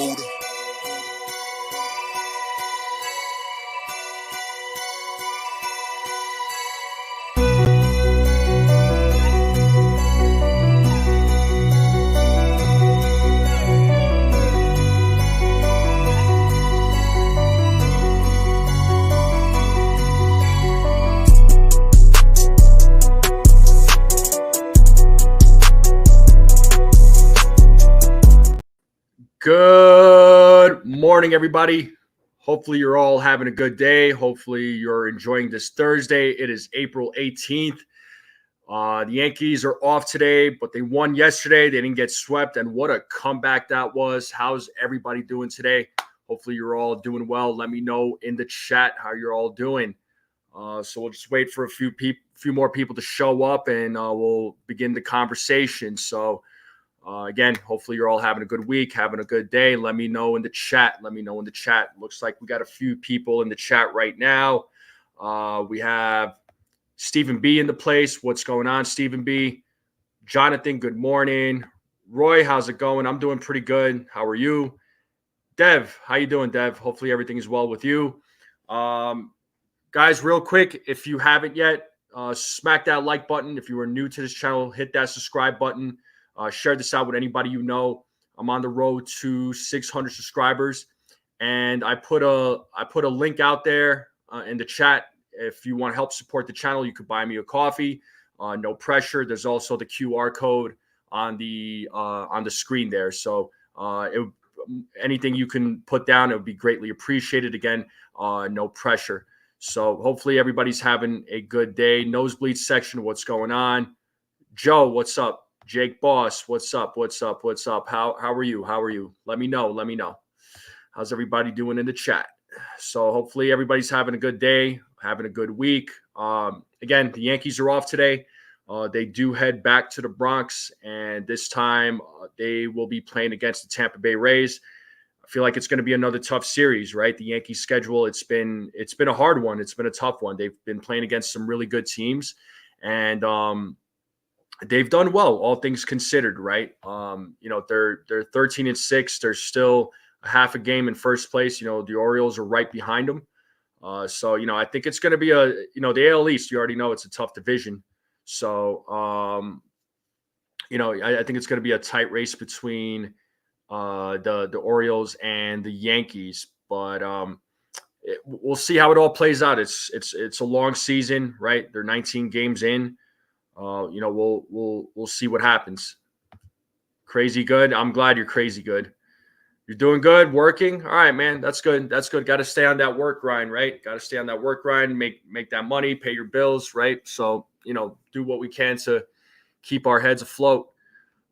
Buddha. Good morning, everybody. Hopefully you're all having a good day. Hopefully you're enjoying this Thursday. It is April 18th. The Yankees are off today, but they won yesterday. They didn't get swept, and what a comeback that was. How's everybody doing today? Hopefully you're all doing well. Let me know in the chat how you're all doing. So we'll just wait for a few more people to show up, and we'll begin the conversation. So again, hopefully you're all having a good week, having a good day. Let me know in the chat. Looks like we got a few people in the chat right now. We have Stephen B in the place. What's going on, Stephen B? Jonathan, good morning. Roy, how's it going? I'm doing pretty good. How are you? Dev, how you doing, Dev? Hopefully everything is well with you. Guys, real quick, if you haven't yet, smack that like button. If you are new to this channel, hit that subscribe button. Share this out with anybody you know. I'm on the road to 600 subscribers, and I put a link out there in the chat. If you want to help support the channel, you could buy me a coffee. No pressure. There's also the QR code on the screen there. So anything you can put down, it would be greatly appreciated. Again, no pressure. So hopefully everybody's having a good day. Nosebleed section, what's going on? Joe, what's up? Jake Boss, what's up? How are you? Let me know. How's everybody doing in the chat? So hopefully everybody's having a good day, having a good week. Again, the Yankees are off today. They do head back to the Bronx, and this time they will be playing against the Tampa Bay Rays. I feel like it's going to be another tough series, right? The Yankees schedule, it's been a hard one. It's been a tough one. They've been playing against some really good teams, and they've done well, all things considered, right? They're 13-6. They're still a half a game in first place. The Orioles are right behind them. So I think it's going to be the AL East. You already know it's a tough division. So I think it's going to be a tight race between the Orioles and the Yankees. But we'll see how it all plays out. It's a long season, right? They're 19 games in. We'll see what happens. Crazy good. I'm glad you're crazy good. You're doing good, working. All right, man. That's good. Got to stay on that work grind, right? Got to stay on that work grind, make that money, pay your bills, right? So, do what we can to keep our heads afloat.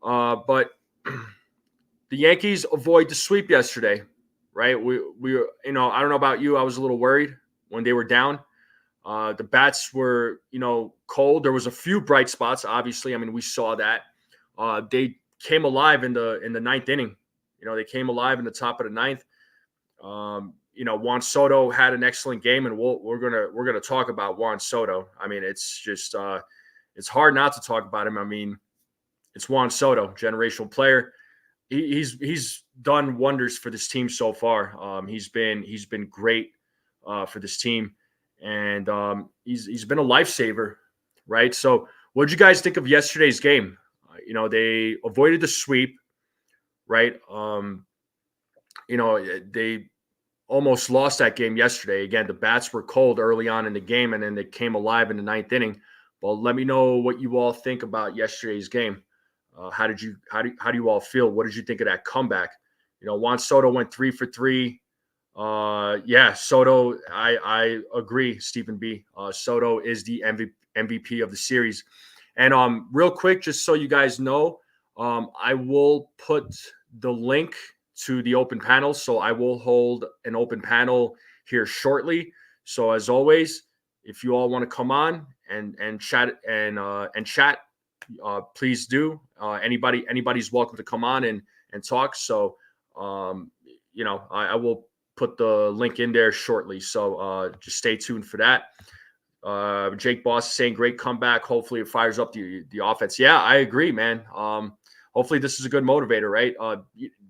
But the Yankees avoid the sweep yesterday, right? We I don't know about you. I was a little worried when they were down. The bats were, cold. There was a few bright spots, obviously. I mean, we saw that. They came alive in the ninth inning. They came alive in the top of the ninth. Juan Soto had an excellent game, and we're gonna talk about Juan Soto. I mean, it's just it's hard not to talk about him. I mean, it's Juan Soto, generational player. He's done wonders for this team so far. He's been great for this team. And he's been a lifesaver, right? So what did you guys think of yesterday's game? They avoided the sweep, right? They almost lost that game yesterday. Again, the bats were cold early on in the game, and then they came alive in the ninth inning. Well, let me know what you all think about yesterday's game. How do you all feel? What did you think of that comeback? Juan Soto went 3 for 3. Soto, I agree, Stephen B. Soto is the MVP of the series. And real quick, just so you guys know, I will put the link to the open panel. So I will hold an open panel here shortly. So as always, if you all want to come on and chat and chat, please do. Anybody's welcome to come on and talk. So I will put the link in there shortly. So just stay tuned for that. Jake Boss saying great comeback. Hopefully it fires up the offense. Yeah, I agree, man. Hopefully this is a good motivator, right?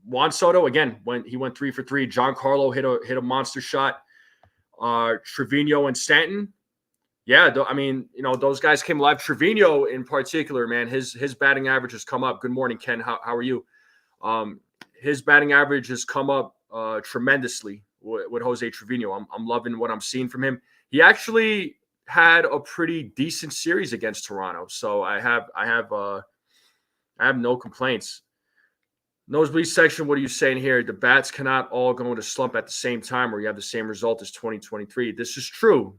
Juan Soto again he went 3 for 3. Giancarlo hit a monster shot. Trevino and Stanton. Yeah, I mean, those guys came alive. Trevino in particular, man, his batting average has come up. Good morning, Ken. How are you? His batting average has come up tremendously with Jose Trevino. I'm loving what I'm seeing from him. He actually had a pretty decent series against Toronto, so I have no complaints. Nosebleed section, what are you saying here? The bats cannot all go into slump at the same time or you have the same result as 2023. This is true.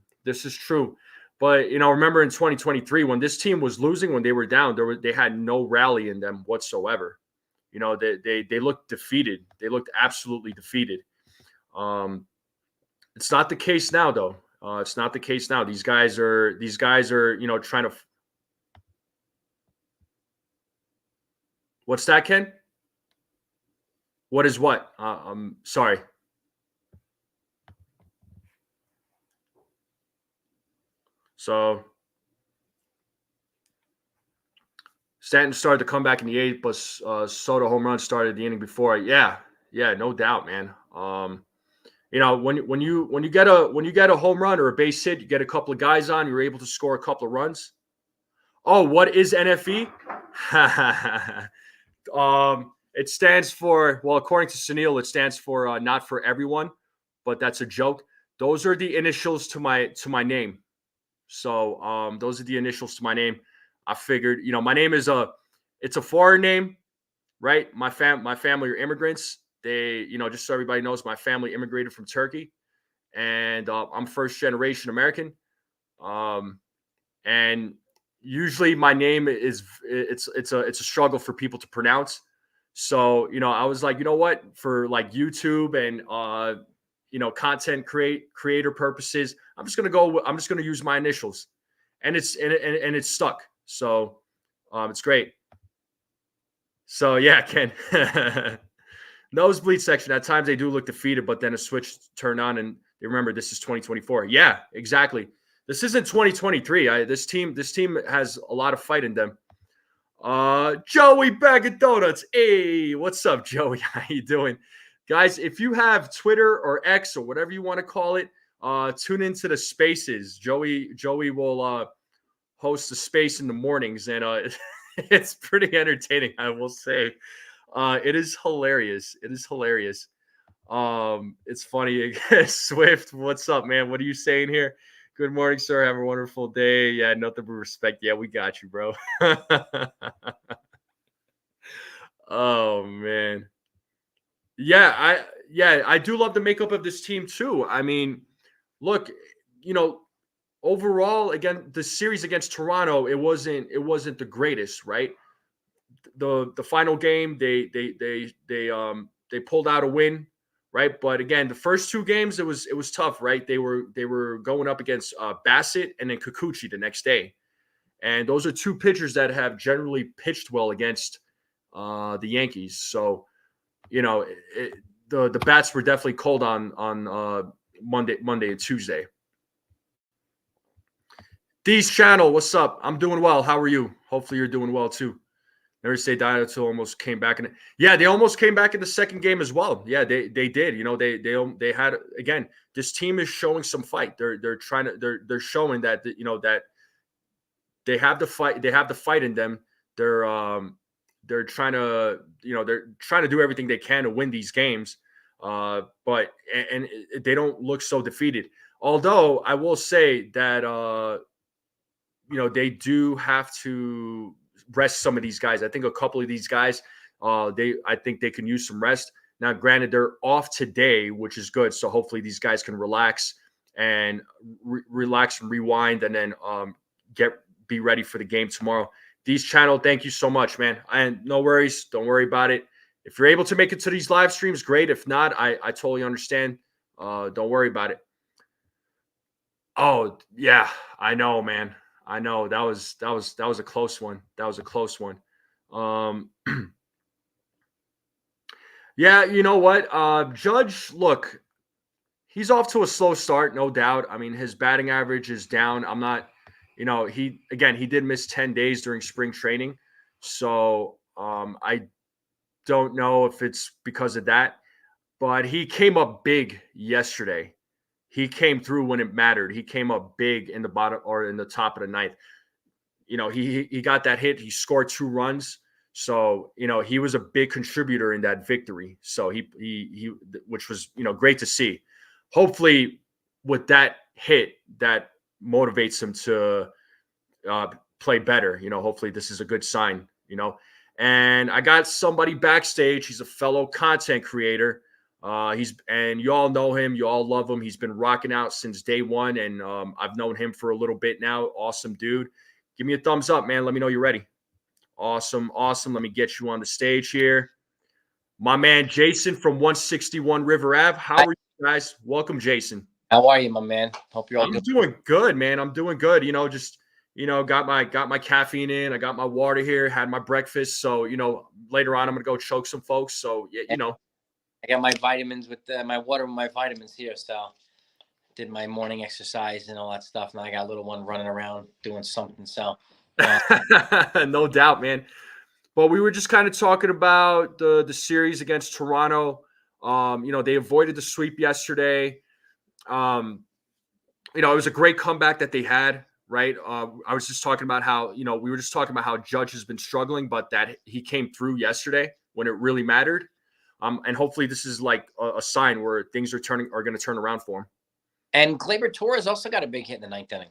But, remember in 2023, when this team was losing, when they were down, they had no rally in them whatsoever. They looked defeated. They looked absolutely defeated. It's not the case now, though. It's not the case now. These guys are trying to. What's that, Ken? What is what? I'm sorry. So Stanton started to come back in the 8th, but Soto home run started the inning before. Yeah, no doubt, man. When you get a home run or a base hit, you get a couple of guys on, you're able to score a couple of runs. Oh, what is NFE? It stands for, well, according to Sunil, it stands for not for everyone, but that's a joke. Those are the initials to my name. So those are the initials to my name. I figured, my name is it's a foreign name, right? My family are immigrants. They, just so everybody knows, my family immigrated from Turkey, and I'm first generation American. And usually my name it's a struggle for people to pronounce. So, I was like, you know what, for like YouTube and content creator purposes, I'm just going to use my initials, and it's stuck. So, it's great. So yeah, Ken. Nosebleed section. At times they do look defeated, but then a switch turned on and they remember this is 2024. Yeah, exactly. This isn't 2023. This team has a lot of fight in them. Joey Bag of Donuts. Hey, what's up, Joey? How you doing? Guys, if you have Twitter or X or whatever you want to call it, tune into the spaces. Joey will host a space in the mornings, and it's pretty entertaining, I will say. It is hilarious. It's funny. Swift, what's up, man? What are you saying here? Good morning, sir. Have a wonderful day. Yeah, nothing but respect. Yeah, we got you, bro. Oh man. Yeah, I do love the makeup of this team too. I mean, look, overall, again, the series against Toronto, it wasn't the greatest, right? The final game, they pulled out a win, right? But again, the first two games, it was tough, right? They were going up against Bassett and then Kikuchi the next day, and those are two pitchers that have generally pitched well against the Yankees. So, the bats were definitely cold on Monday and Tuesday. Dee's channel, what's up? I'm doing well. How are you? Hopefully you're doing well too. Never say die until almost came back in it. Yeah, they almost came back in the second game as well. Yeah, they did. They had, again, this team is showing some fight. They're showing that that they have the fight. They have the fight in them. They're trying to do everything they can to win these games. But they don't look so defeated. Although I will say that they do have to rest some of these guys. I think a couple of these guys, I think they can use some rest. Now, granted, they're off today, which is good. So hopefully these guys can relax and relax and rewind, and then be ready for the game tomorrow. Dee's channel, thank you so much, man. And no worries, don't worry about it. If you're able to make it to these live streams, great. If not, I totally understand. Don't worry about it. Oh yeah, I know, man. I know that was a close one. Yeah, you know what? Judge, look, he's off to a slow start, no doubt. I mean, his batting average is down. I'm not, he did miss 10 days during spring training. So don't know if it's because of that, but he came up big yesterday. He came through when it mattered. He came up big in the bottom or in the top of the ninth. He got that hit. He scored 2 runs. So, he was a big contributor in that victory. So he which was, great to see. Hopefully with that hit, that motivates him to play better. Hopefully this is a good sign. And I got somebody backstage. He's a fellow content creator. And you all know him. You all love him. He's been rocking out since day one. And I've known him for a little bit now. Awesome dude. Give me a thumbs up, man. Let me know you're ready. Awesome. Let me get you on the stage here. My man, Jason from 161 River Ave. How are you guys? Welcome, Jason. How are you, my man? Hope you're all good. I'm doing good, man. I'm doing good. Got my caffeine in. I got my water here, had my breakfast. So, later on, I'm going to go choke some folks. So, I got my vitamins with my water with my vitamins here. So did my morning exercise and all that stuff. Now I got a little one running around doing something. So no doubt, man. But we were just kind of talking about the series against Toronto. They avoided the sweep yesterday. It was a great comeback that they had, right? I was just talking about how, we were just talking about how Judge has been struggling, but that he came through yesterday when it really mattered. And hopefully this is like a sign where things are going to turn around for him. And Gleyber Torres also got a big hit in the 9th inning.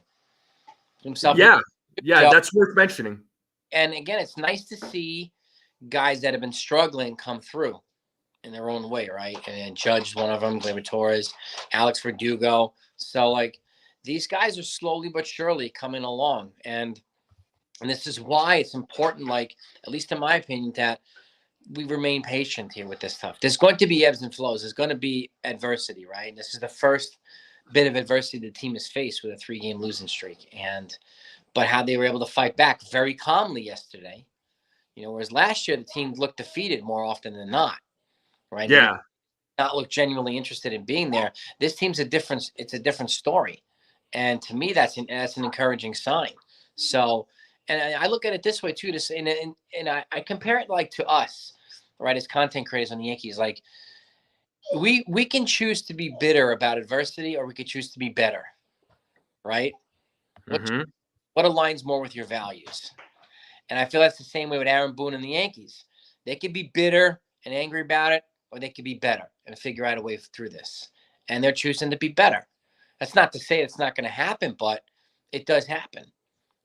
Himself. Yeah, that's worth mentioning. And again, it's nice to see guys that have been struggling come through in their own way, right? And Judge, one of them, Gleyber Torres, Alex Verdugo. So, these guys are slowly but surely coming along. And this is why it's important, at least in my opinion, that we remain patient here with this stuff. There's going to be ebbs and flows. There's going to be adversity, right? This is the first bit of adversity the team has faced with a 3-game losing streak. But how they were able to fight back very calmly yesterday, whereas last year the team looked defeated more often than not, right? Yeah. Not look genuinely interested in being there. This team's it's a different story. And to me, that's an encouraging sign. So, and I look at it this way too, and I compare it to us, right, as content creators on the Yankees. We can choose to be bitter about adversity, or we could choose to be better, right? Mm-hmm. What aligns more with your values? And I feel that's the same way with Aaron Boone and the Yankees. They could be bitter and angry about it, or they could be better and figure out a way through this. And they're choosing to be better. That's not to say it's not going to happen, but it does happen.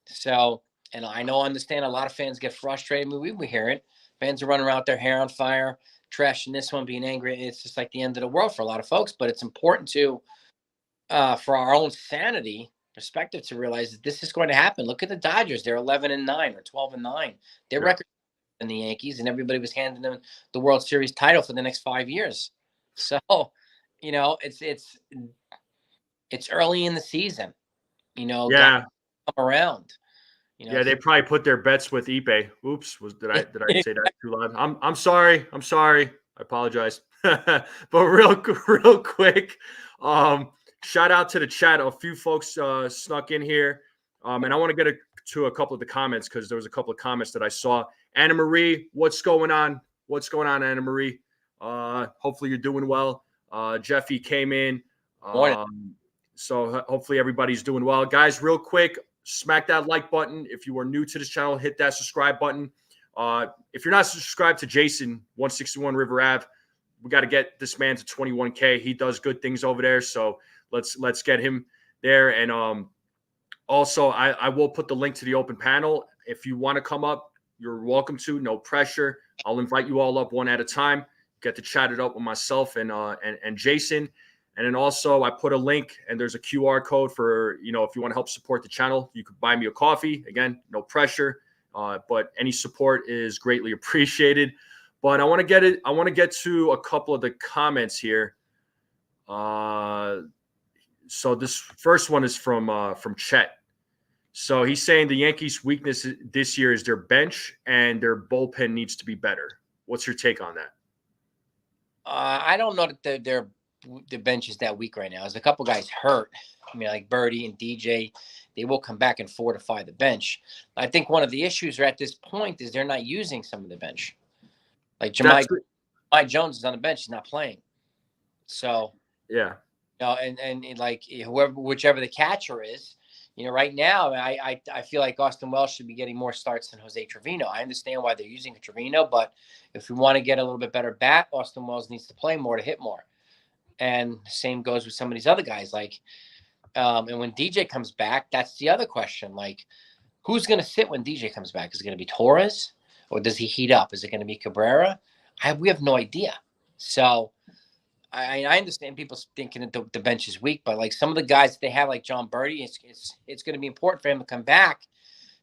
So, and I understand a lot of fans get frustrated. We hear it. Fans are running around with their hair on fire, trashing this one, being angry. It's just like the end of the world for a lot of folks. But it's important to, for our own sanity perspective, to realize that this is going to happen. Look at the Dodgers. They're 11-9 or 12-9. Their record in the Yankees, and everybody was handing them the World Series title for the next 5 years. So, it's early in the season. Yeah. Come around. They probably put their bets with Ipe. Oops, did I say that too loud? I'm sorry. I apologize. But real quick, shout out to the chat. A few folks snuck in here, and I want to get to a couple of the comments because there was a couple of comments that I saw. Anna Marie, what's going on? What's going on, Anna Marie? Hopefully you're doing well. Jeffy came in. So hopefully everybody's doing well. Guys, real quick, smack that like button. If you are new to this channel, hit that subscribe button. If you're not subscribed to Jason, 161 River Ave, we got to get this man to 21K. He does good things over there. So let's get him there. And also, I will put the link to the open panel. If you want to come up, you're welcome to. No pressure. I'll invite you all up one at a time. Get to chat it up with myself and Jason. And then also I put a link and there's a QR code for, if you want to help support the channel, you could buy me a coffee. Again, no pressure, but any support is greatly appreciated. But I want to get to a couple of the comments here. So this first one is from Chet. So he's saying the Yankees' weakness this year is their bench and their bullpen needs to be better. What's your take on that? I don't know that the bench is that weak right now. There's a couple guys hurt. Like Birdie and DJ, they will come back and fortify the bench. I think one of the issues at this point is they're not using some of the bench. Like Jemai Jones is on the bench; he's not playing. So yeah. And like whichever the catcher is, right now, I feel like Austin Wells should be getting more starts than Jose Trevino. I understand why they're using Trevino, but if we want to get a little bit better bat, Austin Wells needs to play more to hit more. And the same goes with some of these other guys. Like, and when DJ comes back, that's the other question. Like, who's going to sit when DJ comes back? Is it going to be Torres, or does he heat up? Is it going to be Cabrera? We have no idea. So. I understand people thinking that the bench is weak, but like some of the guys that they have, like John Birdie, it's going to be important for him to come back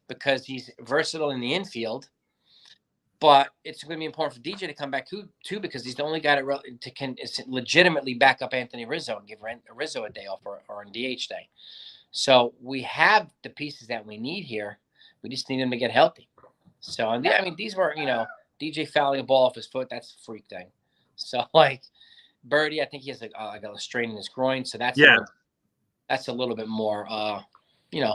because he's versatile in the infield. But it's going to be important for DJ to come back too because he's the only guy to can legitimately back up Anthony Rizzo and give Rizzo a day off or a DH day. So we have the pieces that we need here. We just need him to get healthy. So I mean, these were DJ fouling a ball off his foot. That's a freak thing. So like. Birdie, I think he has like a strain in his groin, so that's a little bit more,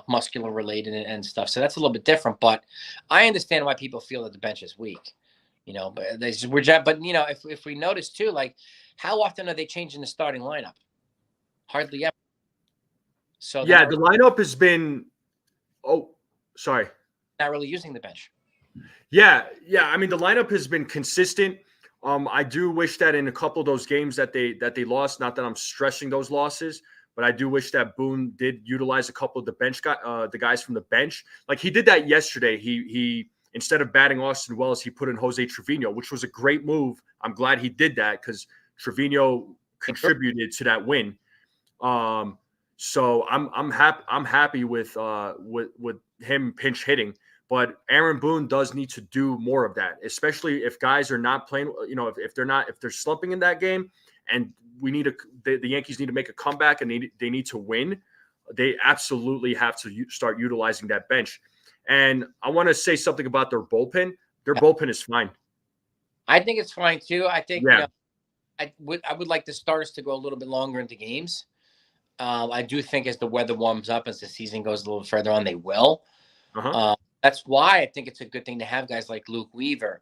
muscular related and stuff. So that's a little bit different. But I understand why people feel that the bench is weak, But if we notice too, like how often are they changing the starting lineup? Hardly ever. So the lineup has been. Oh, sorry. Not really using the bench. Yeah. I mean, the lineup has been consistent. I do wish that in a couple of those games that they lost, not that I'm stressing those losses, but I do wish that Boone did utilize a couple of the guys from the bench. Like he did that yesterday. He instead of batting Austin Wells, he put in Jose Trevino, which was a great move. I'm glad he did that because Trevino contributed to that win. So I'm happy with him pinch hitting. But Aaron Boone does need to do more of that, especially if guys are not playing. If they're slumping in that game, and the Yankees need to make a comeback and they need to win. They absolutely have to start utilizing that bench. And I want to say something about their bullpen. Their bullpen is fine. I think it's fine too. I think I would like the starters to go a little bit longer into games. I do think as the weather warms up, as the season goes a little further on, they will. That's why I think it's a good thing to have guys like Luke Weaver.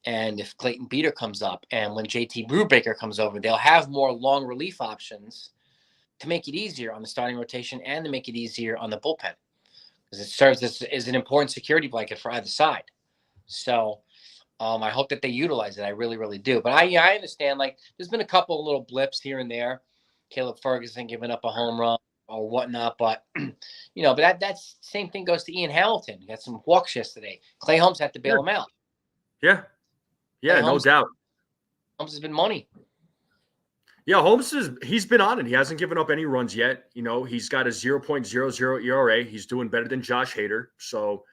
And if Clayton Beater comes up and when JT Brubaker comes over, they'll have more long relief options to make it easier on the starting rotation and to make it easier on the bullpen. Because it serves as an important security blanket for either side. So I hope that they utilize it. I really, really do. But I understand, like, there's been a couple of little blips here and there. Caleb Ferguson giving up a home run or whatnot, but but that's same thing goes to Ian Hamilton. He got some walks yesterday. Clay Holmes had to bail him out. Yeah, no doubt. Holmes has been money. Yeah, he's been on it. He hasn't given up any runs yet. He's got a 0.00 ERA. He's doing better than Josh Hader. So,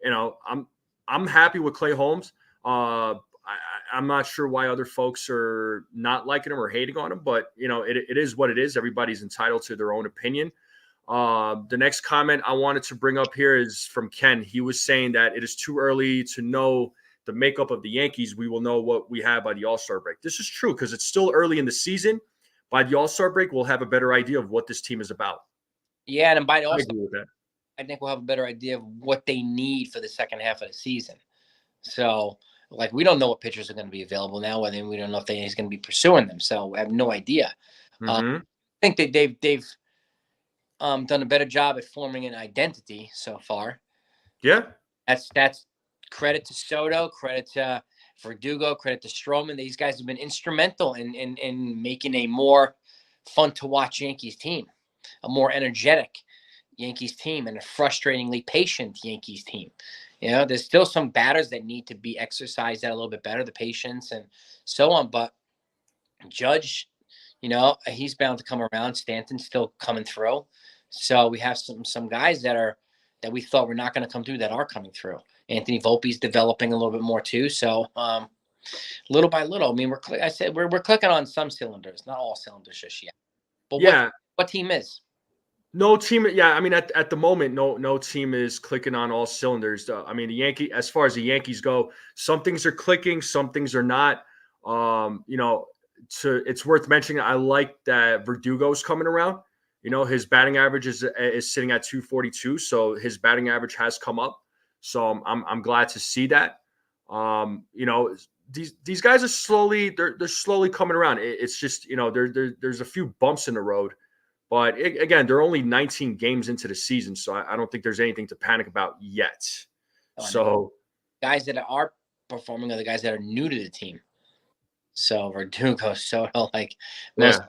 I'm happy with Clay Holmes. I'm not sure why other folks are not liking him or hating on him, but it is what it is. Everybody's entitled to their own opinion. The next comment I wanted to bring up here is from Ken. He was saying that it is too early to know the makeup of the Yankees. We will know what we have by the All-Star break. This is true because it's still early in the season. By the All-Star break, we'll have a better idea of what this team is about. Yeah, and by the All-Star break, I think we'll have a better idea of what they need for the second half of the season. So, like, we don't know what pitchers are going to be available now, and we don't know if he's going to be pursuing them. So, we have no idea. I think that they've done a better job at forming an identity so far. Yeah, that's credit to Soto, credit to Verdugo, credit to Stroman. These guys have been instrumental in making a more fun to watch Yankees team, a more energetic Yankees team, and a frustratingly patient Yankees team. There's still some batters that need to be exercised at a little bit better, the patience and so on. But Judge, he's bound to come around. Stanton's still coming through. So we have some guys that we thought were not going to come through that are coming through. Anthony Volpe's developing a little bit more too. So little by little, I mean, we're clicking on some cylinders, not all cylinders just yet. But what team is? No team. Yeah, I mean, at the moment, no team is clicking on all cylinders. I mean, as far as the Yankees go, some things are clicking, some things are not. It's worth mentioning. I like that Verdugo's coming around. His batting average is sitting at 242, so his batting average has come up. So I'm glad to see that. these guys are they're slowly coming around. It's just there's a few bumps in the road, but again, they're only 19 games into the season, so I don't think there's anything to panic about yet. So guys that are performing are the guys that are new to the team. So Verdugo, Soto, like most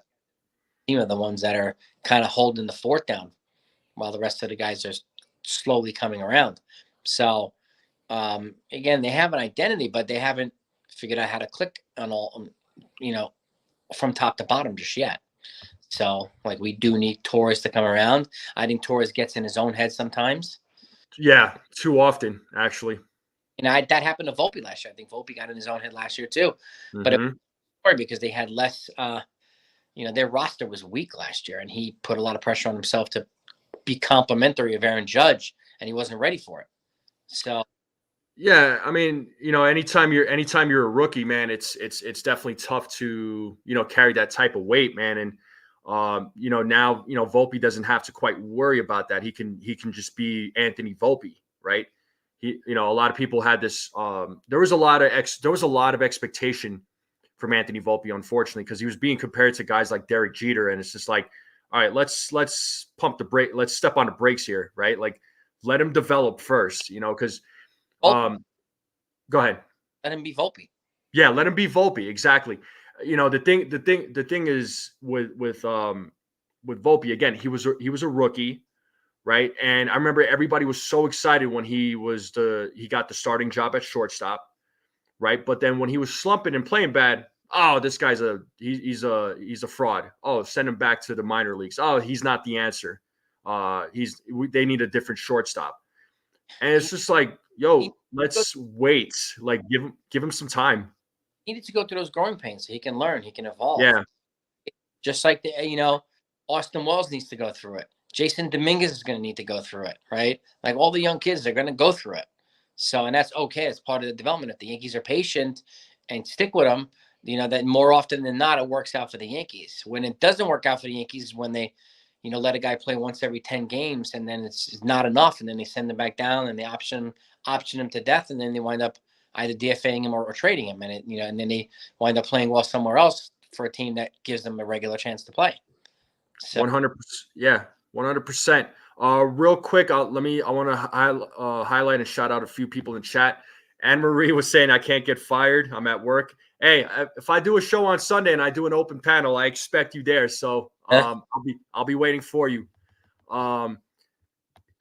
team are the ones that are kind of holding the fort down, while the rest of the guys are slowly coming around. So again, they have an identity, but they haven't figured out how to click on all, from top to bottom just yet. So, like, we do need Torres to come around. I think Torres gets in his own head sometimes. Yeah, too often, actually. And that happened to Volpe last year. I think Volpe got in his own head last year too. Mm-hmm. But it was because they had less, their roster was weak last year, and he put a lot of pressure on himself to be complimentary of Aaron Judge, and he wasn't ready for it. So, yeah, I mean, anytime you're a rookie, man, it's definitely tough to carry that type of weight, man. And now Volpe doesn't have to quite worry about that. He can just be Anthony Volpe, right? A lot of people had this. There was a lot of expectation from Anthony Volpe, unfortunately, because he was being compared to guys like Derek Jeter, and it's just like, all right, let's pump the brake, let's step on the brakes here, right? Like, let him develop first, because. Go ahead. Let him be Volpe. Yeah, let him be Volpe. Exactly. The thing is with Volpe, again, he was a rookie, right? And I remember everybody was so excited when he got the starting job at shortstop, right? But then when he was slumping and playing bad, oh, this guy's he's a fraud. Oh, send him back to the minor leagues. Oh, he's not the answer. They need a different shortstop. And it's just like, yo, let's wait. Like, give him some time. He needs to go through those growing pains so he can learn, he can evolve. Yeah. Just like Austin Wells needs to go through it. Jason Dominguez is going to need to go through it, right? Like, all the young kids, they're going to go through it. So, and that's okay. It's part of the development. If the Yankees are patient and stick with them, that more often than not, it works out for the Yankees. When it doesn't work out for the Yankees, when they let a guy play once every 10 games and then it's not enough, and then they send him back down and they option him to death, and then they wind up either DFAing him or trading him, and and then they wind up playing well somewhere else for a team that gives them a regular chance to play. So 100%. Yeah, 100%. Real quick, I want to highlight and shout out a few people in chat. Anne Marie was saying, I can't get fired. I'm at work. Hey, if I do a show on Sunday and I do an open panel, I expect you there. So I'll be waiting for you. And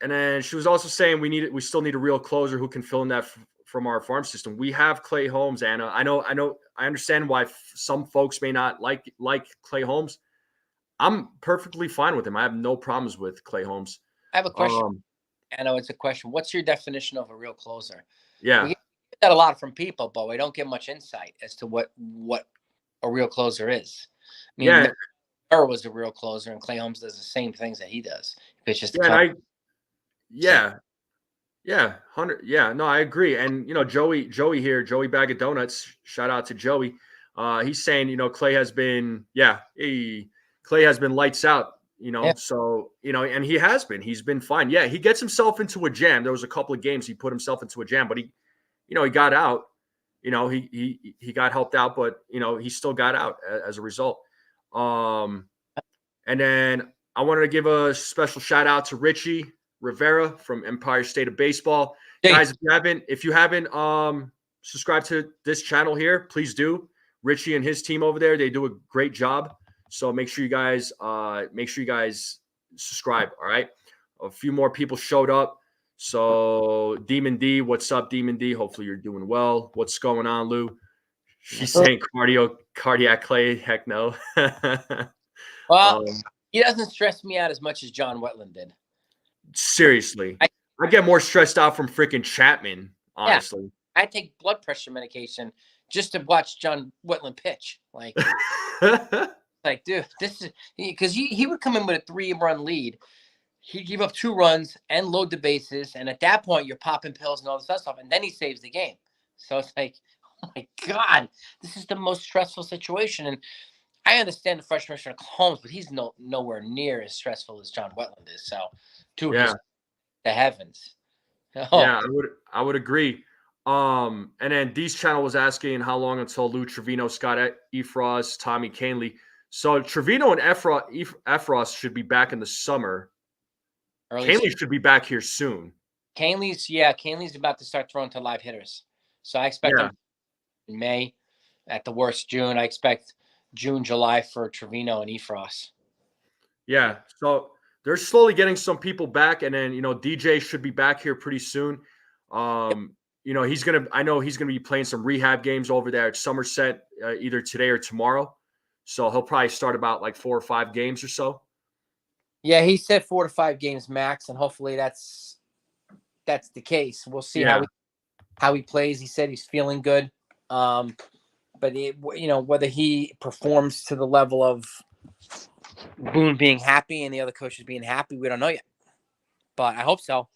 then she was also saying we still need a real closer who can fill in that from our farm system. We have Clay Holmes, Anna. I understand why some folks may not like Clay Holmes. I'm perfectly fine with him. I have no problems with Clay Holmes. I have a question. I know it's a question. What's your definition of a real closer? Yeah. We get that a lot from people, but we don't get much insight as to what a real closer is. I mean, Nestor was a real closer, and Clay Holmes does the same things that he does. It's just no, I agree. And Joey here, Joey Bag of Donuts. Shout out to Joey. He's saying Clay has been lights out. So and he's been fine. Yeah, he gets himself into a jam. There was a couple of games he put himself into a jam, but he got out. He got helped out, but he still got out as a result. And then I wanted to give a special shout out to Richie Rivera from Empire State of Baseball. Hey. Guys, if you haven't subscribed to this channel here, please do. Richie and his team over there, they do a great job. So make sure you guys subscribe. All right. A few more people showed up. So Demon D, what's up, Demon D? Hopefully you're doing well. What's going on, Lou? She's saying cardiac Clay. Heck no. Well, he doesn't stress me out as much as John Wetland did. Seriously. I get more stressed out from freaking Chapman, honestly. Yeah, I take blood pressure medication just to watch John Wetland pitch. Like, dude, this is because he would come in with a 3-run lead. He'd give up 2 runs and load the bases. And at that point, you're popping pills and all this stuff. And then he saves the game. So it's like, oh my God, this is the most stressful situation. And I understand the frustration of Holmes, but he's nowhere near as stressful as John Wetland is. So, the heavens. Oh. Yeah, I would agree. And then Dee's channel was asking how long until Lou Trevino, Scott Efros, Tommy Canley. So Trevino and Efros should be back in the summer. Canley should be back here soon. Canley's about to start throwing to live hitters. So I expect him in May, at the worst June. I expect June, July for Trevino and Efros. Yeah. So they're slowly getting some people back, and then DJ should be back here pretty soon. I know he's gonna be playing some rehab games over there at Somerset either today or tomorrow. So he'll probably start about like 4 or 5 games or so. Yeah, he said 4 to 5 games max, and hopefully that's the case. We'll see how he plays. He said he's feeling good, but whether he performs to the level of Boone being happy and the other coaches being happy, we don't know yet. But I hope so.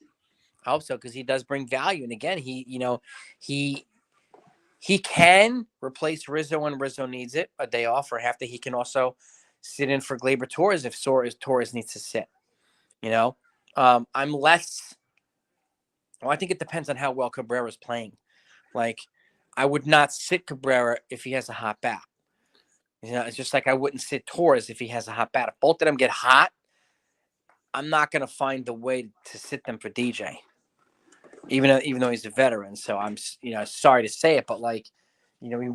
Because he does bring value, and again, he can replace Rizzo when Rizzo needs it, a day off or half day. He can also sit in for Gleyber Torres if Torres needs to sit. I'm less. Well, I think it depends on how well Cabrera's playing. Like, I would not sit Cabrera if he has a hot bat. It's just like I wouldn't sit Torres if he has a hot bat. If both of them get hot, I'm not going to find the way to sit them for DJ, even though he's a veteran. So I'm, sorry to say it, but we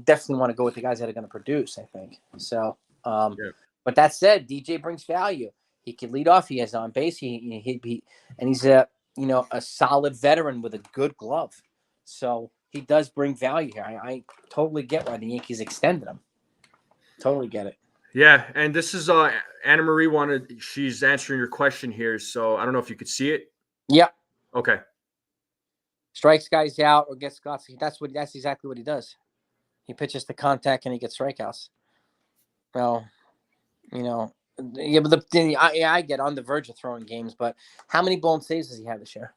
definitely want to go with the guys that are going to produce, I think. So, But that said, DJ brings value. He can lead off. He has on base. And he's a solid veteran with a good glove. So he does bring value here. I totally get why the Yankees extended him. Totally get it. Yeah, and this is Anna Marie she's answering your question here, so I don't know if you could see it. Yeah. Okay. Strikes guys out or gets Scots. That's exactly what he does. He pitches to contact and he gets strikeouts. Well, but I get on the verge of throwing games, but how many blown saves does he have this year?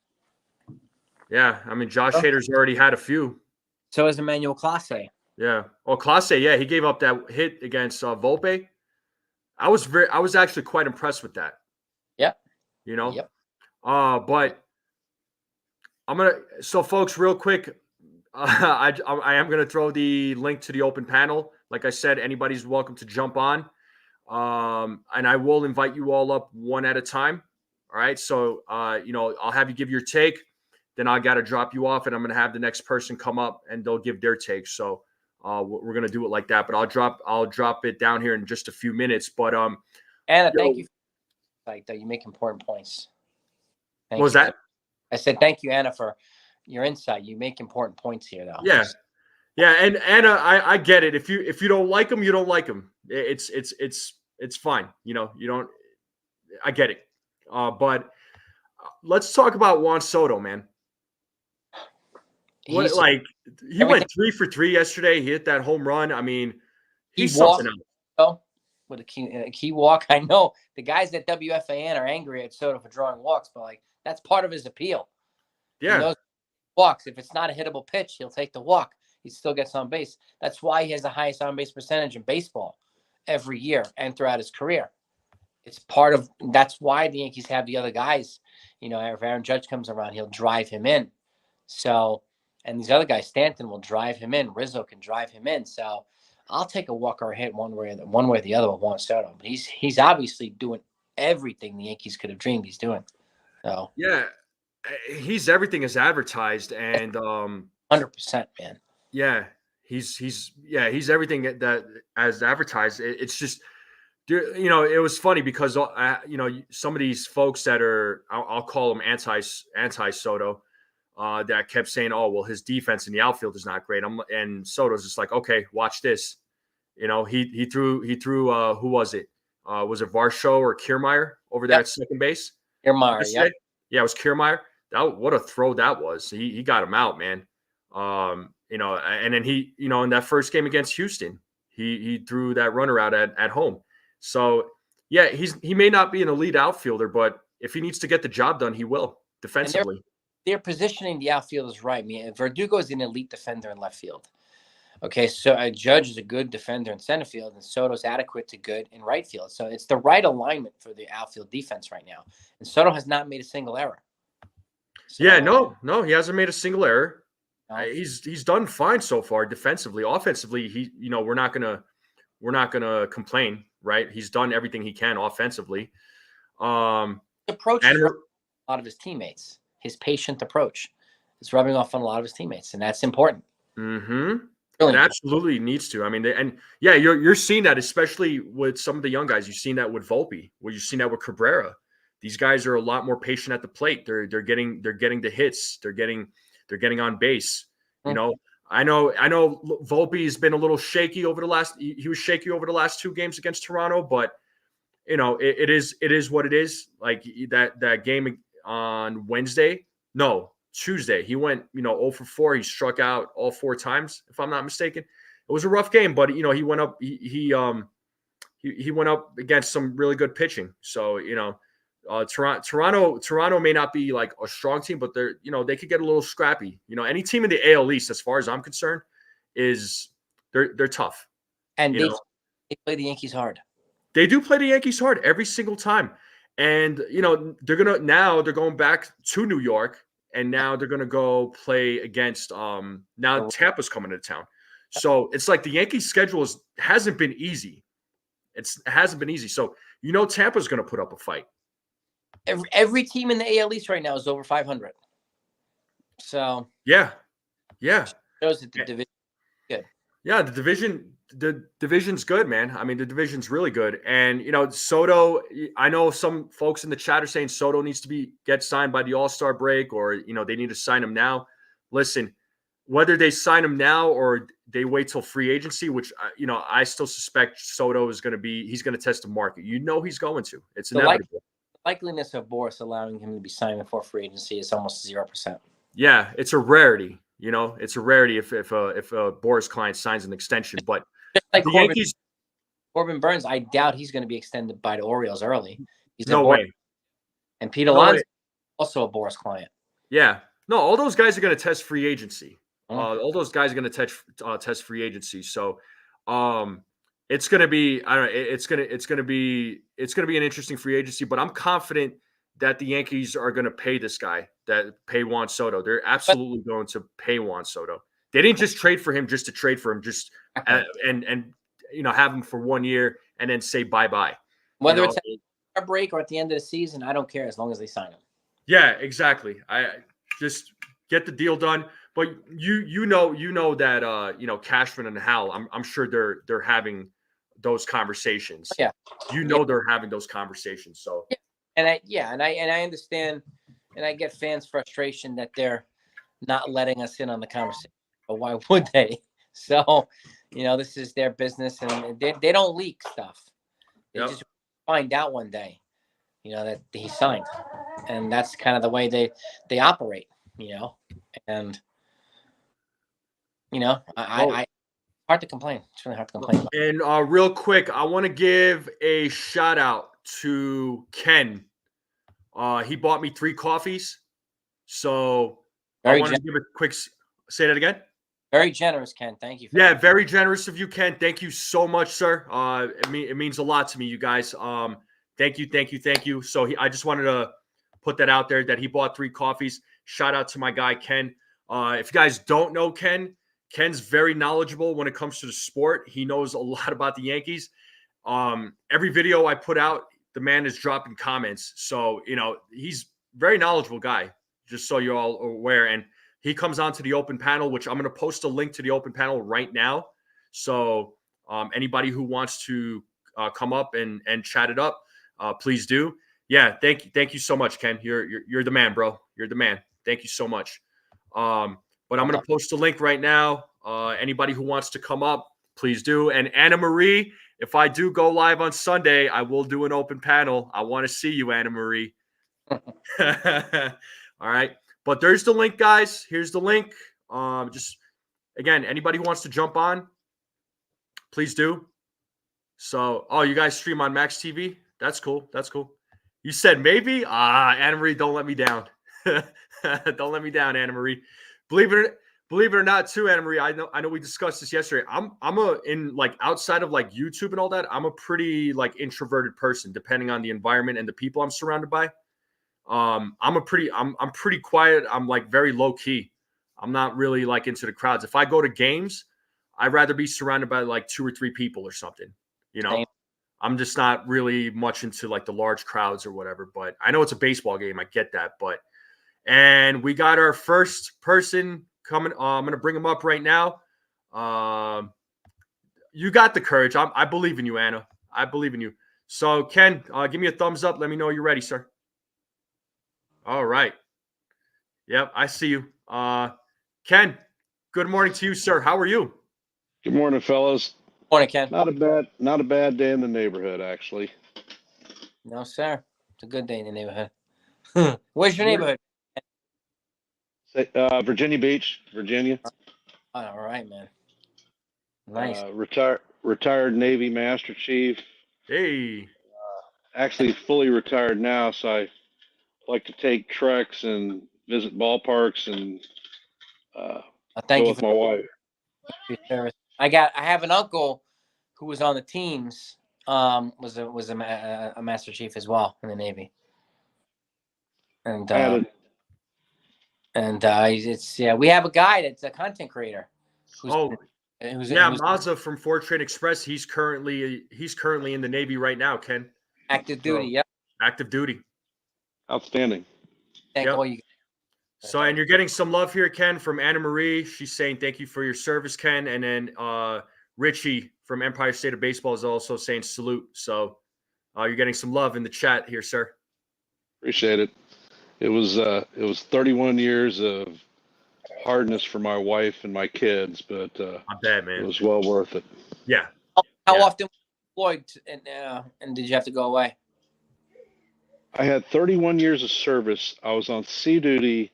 Yeah, I mean Josh Hader's already had a few. So has Emmanuel Clase. Yeah. Oh, Clase, yeah, he gave up that hit against Volpe. I was actually quite impressed with that. Yep. Yep. But so folks, real quick, I am gonna throw the link to the open panel. Like I said, anybody's welcome to jump on. And I will invite you all up one at a time. All right. So I'll have you give your take, then I gotta drop you off, and I'm gonna have the next person come up and they'll give their take. So we're gonna do it like that, but I'll drop it down here in just a few minutes. But Anna, thank you. You make important points. What was that? I said thank you, Anna, for your insight. You make important points here, though. Yeah, yeah, and Anna, I get it. If you don't like them, you don't like them. It's fine. You don't. I get it. But let's talk about Juan Soto, man. He went 3 for 3 yesterday. He hit that home run. I mean, he's something else. With a key walk. I know the guys at WFAN are angry at Soto for drawing walks, but that's part of his appeal. Yeah. Those walks, if it's not a hittable pitch, he'll take the walk. He still gets on base. That's why he has the highest on base percentage in baseball every year and throughout his career. That's why the Yankees have the other guys. If Aaron Judge comes around, he'll drive him in. So, and these other guys, Stanton will drive him in. Rizzo can drive him in. So I'll take a walk or a hit one way or the other with Juan Soto. But he's obviously doing everything the Yankees could have dreamed he's doing. So yeah, he's everything as advertised, and 100%, man. Yeah, he's everything that as advertised. It's just, it was funny because some of these folks that are I'll call them anti Soto. That kept saying, "Oh, well, his defense in the outfield is not great." And Soto's just like, "Okay, watch this." He threw. Who was it? Was it Varsho or Kiermaier over there at second base? Kiermaier, yeah, it was Kiermaier. What a throw that was. He got him out, man. And then he, in that first game against Houston, he threw that runner out at home. So yeah, he may not be an elite outfielder, but if he needs to get the job done, he will defensively. They're positioning the outfielders right. I mean, Verdugo is an elite defender in left field. Okay, so Judge is a good defender in center field, and Soto's adequate to good in right field. So it's the right alignment for the outfield defense right now. And Soto has not made a single error. So, yeah, no, he hasn't made a single error. He's done fine so far defensively. Offensively, we're not gonna complain, right? He's done everything he can offensively. The approach is a lot of his teammates. His patient approach is rubbing off on a lot of his teammates, and that's important. Mm-hmm. Really, it absolutely needs to. I mean, you're seeing that, especially with some of the young guys. You've seen that with Volpe, where you've seen that with Cabrera. These guys are a lot more patient at the plate. They're getting the hits. They're getting on base. You know, I know Volpe has been a little shaky over the last. He was shaky over the last 2 games against Toronto, but it is what it is. Like that game on Tuesday, he went 0 for 4. He struck out all 4 times, if I'm not mistaken. It was a rough game, but he went up. He went up against some really good pitching. So Toronto may not be like a strong team, but they could get a little scrappy. Any team in the AL East, as far as I'm concerned, they're tough. And they play the Yankees hard. They do play the Yankees hard every single time, and they're going back to New York, and now they're gonna go play against now Tampa's coming to town. So it's like the Yankees' schedule hasn't been easy. It hasn't been easy. So Tampa's gonna put up a fight. Every team in the AL East right now is over 500. So yeah. Shows that the division is good. Yeah, the division's good, man. I mean, the division's really good. And Soto, I know some folks in the chat are saying Soto needs to get signed by the All-Star break, or they need to sign him now. Listen, whether they sign him now or they wait till free agency, which I still suspect Soto is going to he's going to test the market. He's going to. It's inevitable. The likeliness of Boris allowing him to be signed before free agency is almost 0%. Yeah, it's a rarity. It's a rarity if a Boris client signs an extension. But just like Corbin Burns, I doubt he's going to be extended by the Orioles early. He's no way. And Pete Alonso, also a Boris client. Yeah, no, all those guys are going to test free agency. All those guys are going to test free agency. So, it's going to be. I don't know. It's going to be an interesting free agency. But I'm confident that the Yankees are going to pay this guy, pay Juan Soto. They're absolutely going to pay Juan Soto. They didn't just trade for him just to trade for him, and have him for 1 year and then say bye-bye. Whether it's a break or at the end of the season, I don't care as long as they sign him. Yeah, exactly. I just get the deal done. But you know that Cashman and Hal, I'm sure they're having those conversations. Yeah. They're having those conversations. So And I understand, and I get fans' frustration that they're not letting us in on the conversation. But why would they? So, this is their business, and they don't leak stuff. They just find out one day, that he signed, and that's kind of the way they operate. And I hard to complain. It's really hard to complain. And real quick, I want to give a shout out to Ken. He bought me 3 coffees. So I want to give a quick say that again. Very generous, Ken. Thank you. Yeah, very generous of you, Ken. Thank you so much, sir. It means a lot to me, you guys. Thank you. So I just wanted to put that out there that he bought 3 coffees. Shout out to my guy, Ken. If you guys don't know Ken's very knowledgeable when it comes to the sport. He knows a lot about the Yankees. Every video I put out, the man is dropping comments. So, he's a very knowledgeable guy, just so you're all aware. And he comes on to the open panel, which I'm going to post a link to the open panel right now. So anybody who wants to come up and chat it up, please do. Yeah, thank you so much, Ken. You're the man, bro. You're the man. Thank you so much. But I'm going to post a link right now. Anybody who wants to come up, please do. And Anna Marie, if I do go live on Sunday, I will do an open panel. I want to see you, Anna Marie. All right. But there's the link, guys. Here's the link. Just, again, anybody who wants to jump on, please do. So, you guys stream on Max TV? That's cool. You said maybe? Anna Marie, don't let me down. Don't let me down, Anna Marie. Believe it or not, too, Anna Marie. I know we discussed this yesterday. I'm outside of like YouTube and all that. I'm a pretty like introverted person, depending on the environment and the people I'm surrounded by. I'm pretty quiet. I'm like very low key. I'm not really like into the crowds. If I go to games, I'd rather be surrounded by like 2 or 3 people or something. You know, Same. I'm just not really much into like the large crowds or whatever. But I know it's a baseball game. I get that. And we got our first person coming. I'm gonna bring him up right now. You got the courage. I believe in you, Anna. I believe in you. So, Ken, give me a thumbs up. Let me know you're ready, sir. All right. Yep, I see you. Ken, good morning to you, sir. How are you? Good morning, fellas. Morning, Ken. Not a bad day in the neighborhood, actually. No, sir. It's a good day in the neighborhood. Where's your neighborhood? Virginia Beach, Virginia. All right, man. Nice. Retired Navy Master Chief. Hey. Actually, fully retired now, so I like to take treks and visit ballparks and Thank go you with my wife. your service. I have an uncle who was on the teams. Was a Master Chief as well in the Navy. And we have a guy that's a content creator. Who's Mazza from Fort Train Express. He's currently in the Navy right now, Ken. Active duty. Yep. Active duty. Outstanding. Thank all you. So, and you're getting some love here, Ken, from Anna Marie. She's saying thank you for your service, Ken. And then Richie from Empire State of Baseball is also saying salute. So you're getting some love in the chat here, sir. Appreciate it. It was 31 years of hardness for my wife and my kids, but I bet, man. It was well worth it. Yeah. How often were you deployed, and did you have to go away? I had 31 years of service. I was on sea duty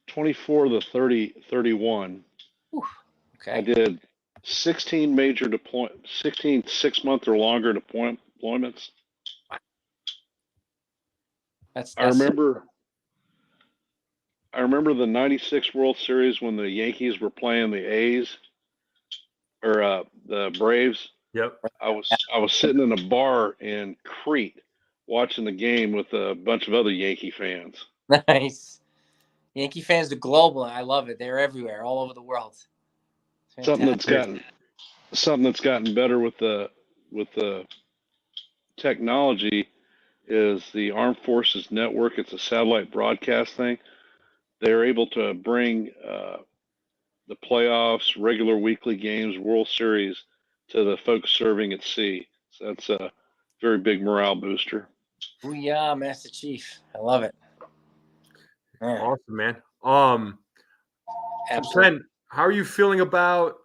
24 to 31. Whew. Okay. I did 16 major 16 6-month or longer deployments. That's I remember the 96 World Series when the Yankees were playing the A's or the Braves. Yep. I was sitting in a bar in Crete watching the game with a bunch of other Yankee fans. Nice. Yankee fans are global. I love it. They're everywhere, all over the world. Something that's gotten better with the technology is the Armed Forces Network. It's a satellite broadcast thing. They're able to bring the playoffs, regular weekly games, World Series to the folks serving at sea. So that's a very big morale booster. Booyah, Master Chief. I love it. Man. Awesome, man. Absolutely. Ken, how are you feeling about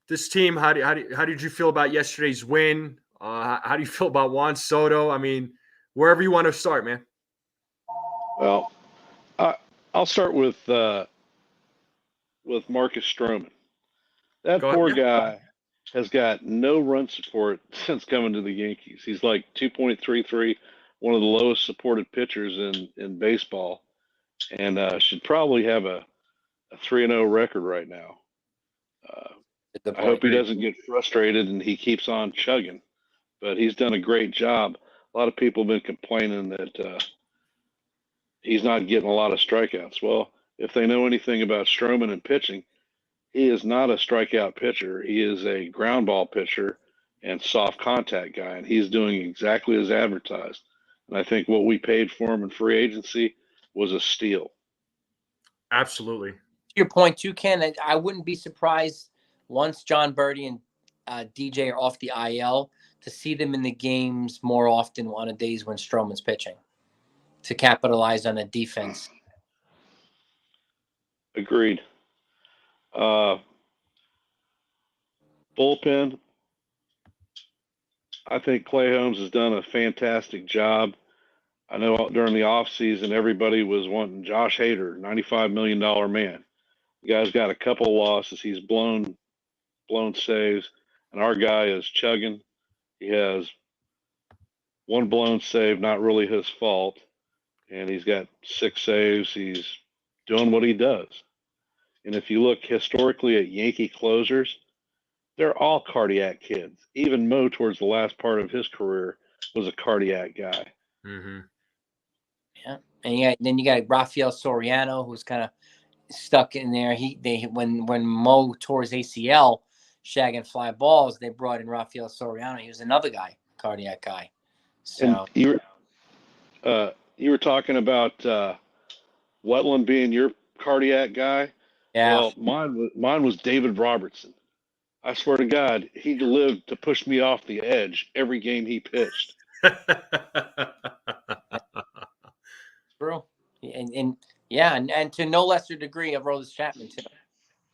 this team? How did you feel about yesterday's win? How do you feel about Juan Soto? I mean, wherever you want to start, man. Well, I'll start with Marcus Stroman. That poor guy has got no run support since coming to the Yankees. He's like 2.33, one of the lowest supported pitchers in baseball, and should probably have a 3-0 record right now. I hope he doesn't get frustrated and he keeps on chugging, but he's done a great job. A lot of people have been complaining that he's not getting a lot of strikeouts. Well, if they know anything about Stroman and pitching, he is not a strikeout pitcher. He is a ground ball pitcher and soft contact guy, and he's doing exactly as advertised. And I think what we paid for him in free agency was a steal. Absolutely. To your point too, Ken, I wouldn't be surprised once John Birdie and DJ are off the IL to see them in the games more often on the days when Stroman's pitching to capitalize on the defense. Agreed. Bullpen, I think Clay Holmes has done a fantastic job. I know during the offseason, everybody was wanting Josh Hader, $95 million man. The guy's got a couple of losses. He's blown saves, and our guy is chugging. He has one blown save, not really his fault, and he's got 6 saves. He's doing what he does. And if you look historically at Yankee closers, they're all cardiac kids. Even Mo, towards the last part of his career, was a cardiac guy. Mm-hmm. Yeah, and then you got Rafael Soriano, who's kind of stuck in there. When Mo tore his ACL, shagging fly balls, they brought in Rafael Soriano. He was another guy, cardiac guy. So And you were talking about Wetland being your cardiac guy. yeah, Well, mine was David Robertson. I swear to God, he lived to push me off the edge every game he pitched. true. And to no lesser degree of Aroldis Chapman too.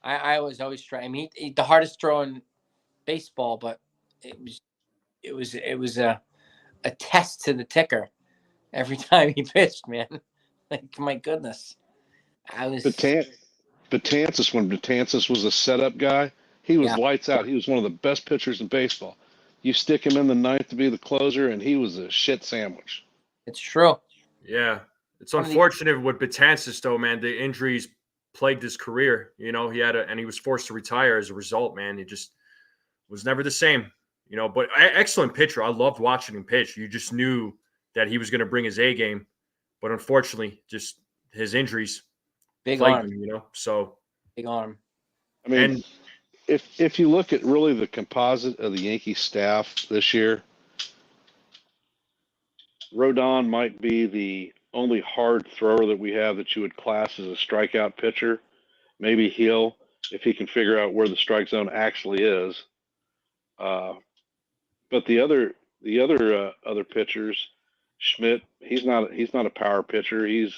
I was always try. I mean, he the hardest throw in baseball, but it was a test to the ticker every time he pitched, man. Like, my goodness. Betances, when Betances was a setup guy, he was Yeah, lights out. He was one of the best pitchers in baseball. You stick him in the ninth to be the closer, and he was a shit sandwich. it's true. Yeah. It's unfortunate with Betances, though, man. The injuries plagued his career. You know, and he was forced to retire as a result, man. He just was never the same, you know, but excellent pitcher. I loved watching him pitch. You just knew that he was going to bring his A game, but unfortunately, just his injuries Big plagued arm. him, you know, so. Big arm. I mean, if you look at really the composite of the Yankee staff this year, Rodon might be the only hard thrower that we have that you would class as a strikeout pitcher. Maybe Hill, if he can figure out where the strike zone actually is. But the other pitchers, Schmidt, he's not a power pitcher. He's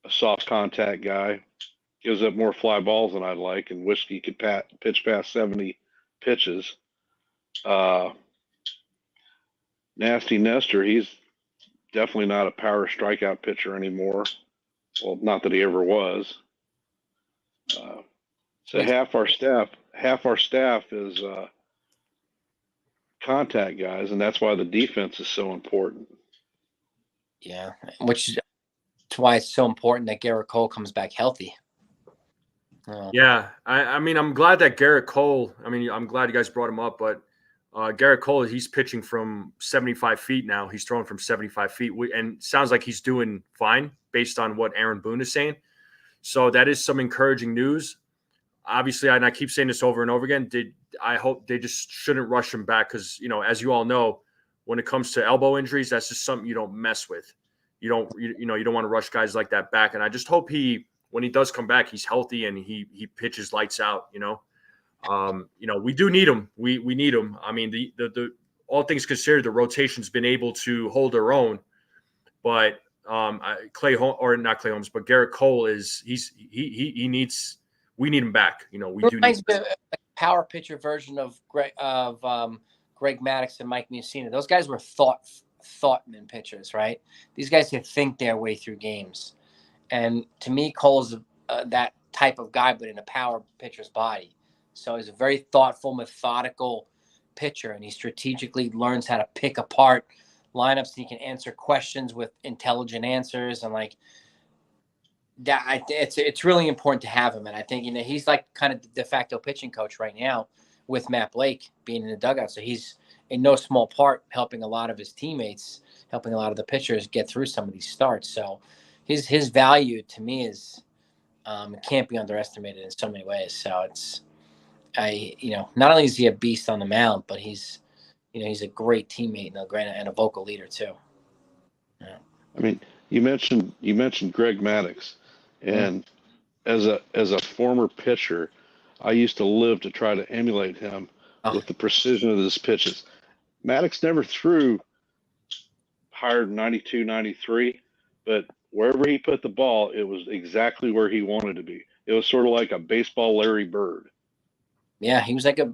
a soft contact guy. Gives up more fly balls than I'd like, and wish he could pitch past 70 pitches. Nasty Nestor, he's definitely not a power strikeout pitcher anymore. Well, not that he ever was. So half our staff is contact guys, and that's why the defense is so important. Yeah, which is why it's so important that Gerrit Cole comes back healthy. Yeah, I mean, I'm glad that Gerrit Cole. I mean, I'm glad you guys brought him up, but Gerrit Cole, he's pitching from 75 feet now. He's throwing from 75 feet, and sounds like he's doing fine based on what Aaron Boone is saying. So that is some encouraging news. Obviously, and I keep saying this over and over again, I hope they just shouldn't rush him back because, you know, as you all know, when it comes to elbow injuries, that's just something you don't mess with. You don't want to rush guys like that back. And I just hope when he does come back, he's healthy and he pitches lights out, you know. We do need him. We need him. I mean, the all things considered, the rotation's been able to hold their own, but Gerrit Cole we need him back. You know, we do need a power pitcher version of Greg Maddux and Mike Mussina. Those guys were thoughtman pitchers, right? These guys could think their way through games. And to me, Cole's that type of guy, but in a power pitcher's body. So he's a very thoughtful, methodical pitcher, and he strategically learns how to pick apart lineups. So he can answer questions with intelligent answers, and like that. It's really important to have him, and I think he's like kind of the de facto pitching coach right now with Matt Blake being in the dugout. So he's in no small part helping a lot of his teammates, helping a lot of the pitchers get through some of these starts. So his value to me is can't be underestimated in so many ways. So not only is he a beast on the mound, but he's a great teammate and a vocal leader too. Yeah. I mean, you mentioned Greg Maddux, and as a former pitcher, I used to live to try to emulate him with the precision of his pitches. Maddux never threw higher than 92, 93, but wherever he put the ball, it was exactly where he wanted to be. It was sort of like a baseball Larry Bird. Yeah, he was like a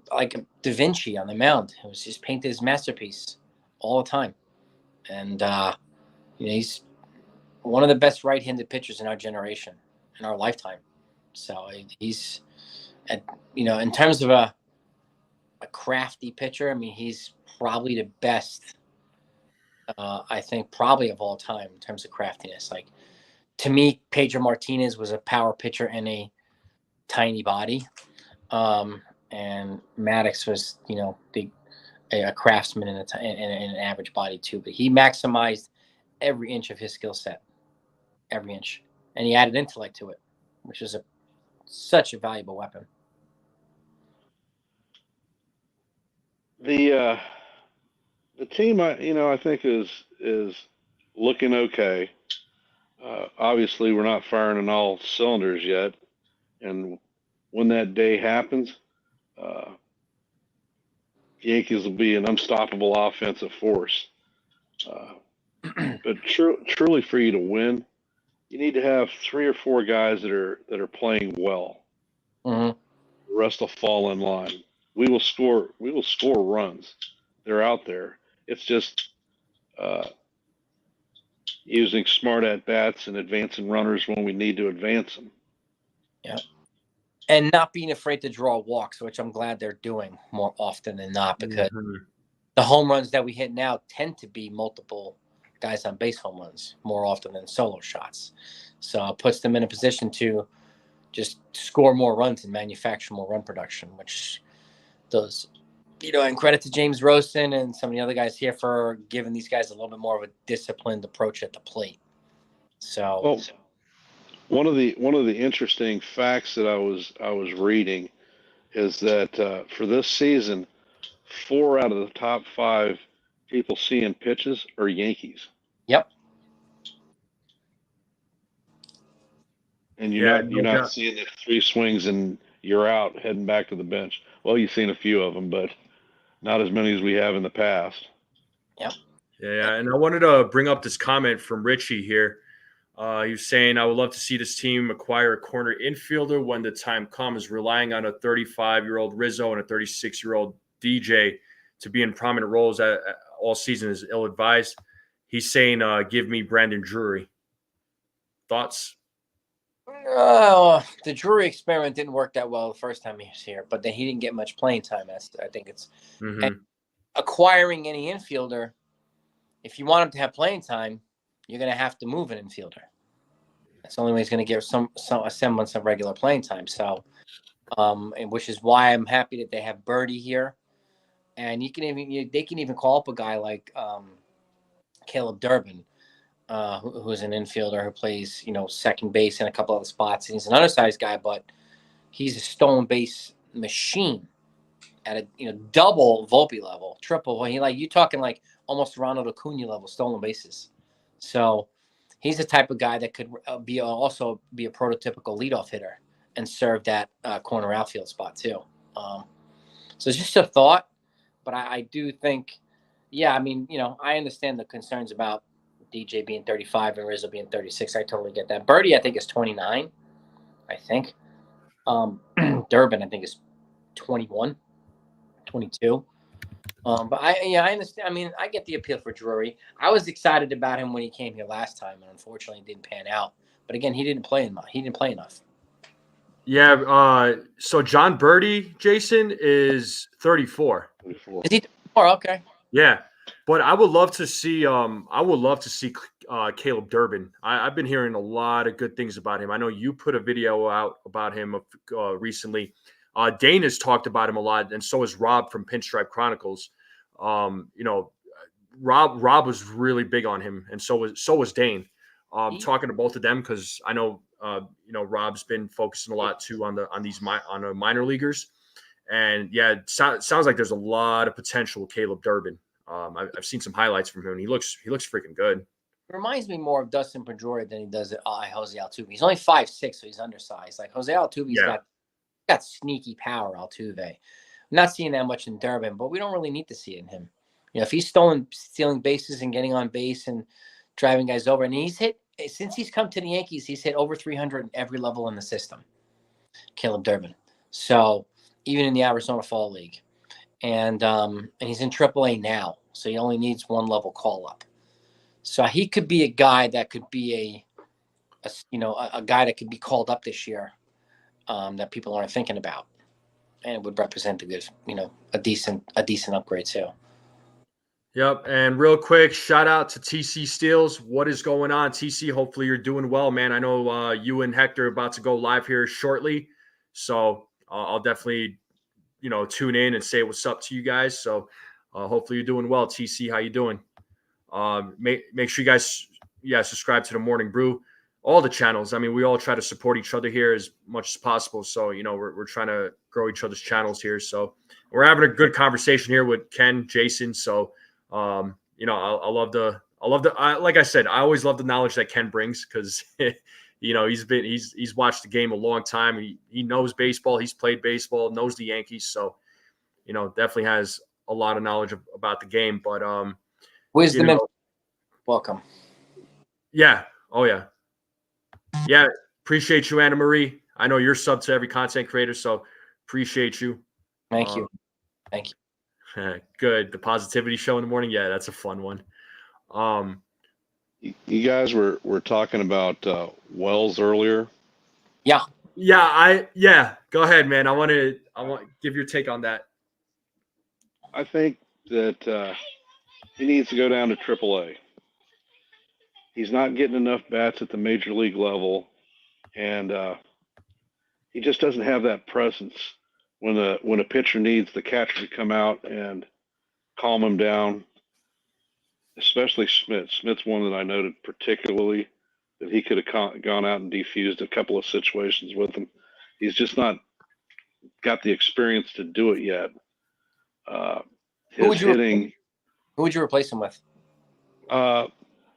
Da Vinci on the mound. It was just painted his masterpiece all the time. And he's one of the best right-handed pitchers in our generation, in our lifetime. So he's in terms of a crafty pitcher, I mean, he's probably the best, I think, probably of all time in terms of craftiness. Like, to me, Pedro Martinez was a power pitcher in a tiny body. And Maddux was, a craftsman in an average body too. But he maximized every inch of his skill set, every inch. And he added intellect to it, which is such a valuable weapon. The team, I think is looking okay. Obviously, we're not firing on all cylinders yet, and when that day happens, Yankees will be an unstoppable offensive force. But truly, for you to win, you need to have 3 or 4 guys that are playing well. Mm-hmm. The rest will fall in line. We will score runs. They're out there. It's just using smart at bats and advancing runners when we need to advance them. Yeah. And not being afraid to draw walks, which I'm glad they're doing more often than not, because the home runs that we hit now tend to be multiple guys on base home runs more often than solo shots. So it puts them in a position to just score more runs and manufacture more run production, which does, and credit to James Rosen and some of the other guys here for giving these guys a little bit more of a disciplined approach at the plate. So, one of the interesting facts that I was reading is that for this season, 4 out of the top 5 people seeing pitches are Yankees. Yep. And you're not seeing the 3 swings and you're out heading back to the bench. Well, you've seen a few of them, but not as many as we have in the past. Yep. Yeah, and I wanted to bring up this comment from Richie here. He was saying, I would love to see this team acquire a corner infielder when the time comes, relying on a 35-year-old Rizzo and a 36-year-old DJ to be in prominent roles all season is ill-advised. He's saying, give me Brandon Drury. Thoughts? The Drury experiment didn't work that well the first time he was here, but then he didn't get much playing time. I think it's and acquiring any infielder. If you want him to have playing time, you're going to have to move an infielder. That's the only way he's going to get some a semblance of regular playing time. So, and which is why I'm happy that they have Birdie here, and they can even call up a guy like Caleb Durbin, who's an infielder who plays second base in a couple other spots, and he's an undersized guy, but he's a stolen base machine at a double Volpe level, triple. You talking like almost Ronald Acuna level stolen bases. So he's the type of guy that could also be a prototypical leadoff hitter and serve that corner outfield spot too. So it's just a thought, but I do think, I understand the concerns about DJ being 35 and Rizzo being 36. I totally get that. Birdie, I think, is 29. I think. Durbin, I think, is 21, 22. But I understand. I mean, I get the appeal for Drury. I was excited about him when he came here last time, and unfortunately, it didn't pan out. But again, he didn't play enough. Yeah. So John Birdie, Jason, is 34. Is he 34? Okay. Yeah, but I would love to see. Caleb Durbin. I've been hearing a lot of good things about him. I know you put a video out about him recently. Dane has talked about him a lot, and so has Rob from Pinstripe Chronicles. Rob was really big on him, and so was Dane. Talking to both of them because I know Rob's been focusing a lot too on the minor leaguers, and yeah, it sounds like there's a lot of potential with Caleb Durbin. I've seen some highlights from him, and he looks freaking good. It reminds me more of Dustin Pedroia than he does Jose Altuve. He's only 5'6", so he's undersized. Like Jose Altuve's got sneaky power. Altuve, I'm not seeing that much in Durbin, but we don't really need to see it in him. If he's stealing bases and getting on base and driving guys over, and he's hit since he's come to the Yankees, he's hit over 300 in every level in the system. Caleb Durbin. So even in the Arizona Fall League, and he's in AAA now, so he only needs one level call up. So he could be a guy that could be a guy that could be called up this year, that people aren't thinking about, and would represent a good, a decent upgrade too. Yep. And real quick, shout out to TC Steels. What is going on, TC? Hopefully you're doing well, man. I know you and Hector are about to go live here shortly, so I'll definitely tune in and say what's up to you guys. So hopefully you're doing well. TC, how you doing? Make sure you guys subscribe to the Morning Brew. all the channels. I mean, we all try to support each other here as much as possible. So, we're trying to grow each other's channels here. So we're having a good conversation here with Ken, Jason. So, I love like I said, I always love the knowledge that Ken brings because, he's watched the game a long time. He knows baseball. He's played baseball, knows the Yankees. So, definitely has a lot of knowledge about the game. But, wisdom and welcome. Yeah. Oh, yeah. Yeah. Appreciate you, Anna Marie. I know you're sub to every content creator, so appreciate you. Thank you. Thank you. Good. The positivity show in the morning. Yeah, that's a fun one. You guys were talking about Wells earlier. Yeah. Yeah. Go ahead, man. I want to give your take on that. I think that he needs to go down to AAA. He's not getting enough bats at the major league level, and he just doesn't have that presence when a pitcher needs the catcher to come out and calm him down. Especially Schmidt. Schmidt's one that I noted particularly that he could have gone out and defused a couple of situations with him. He's just not got the experience to do it yet. Who would you replace him with?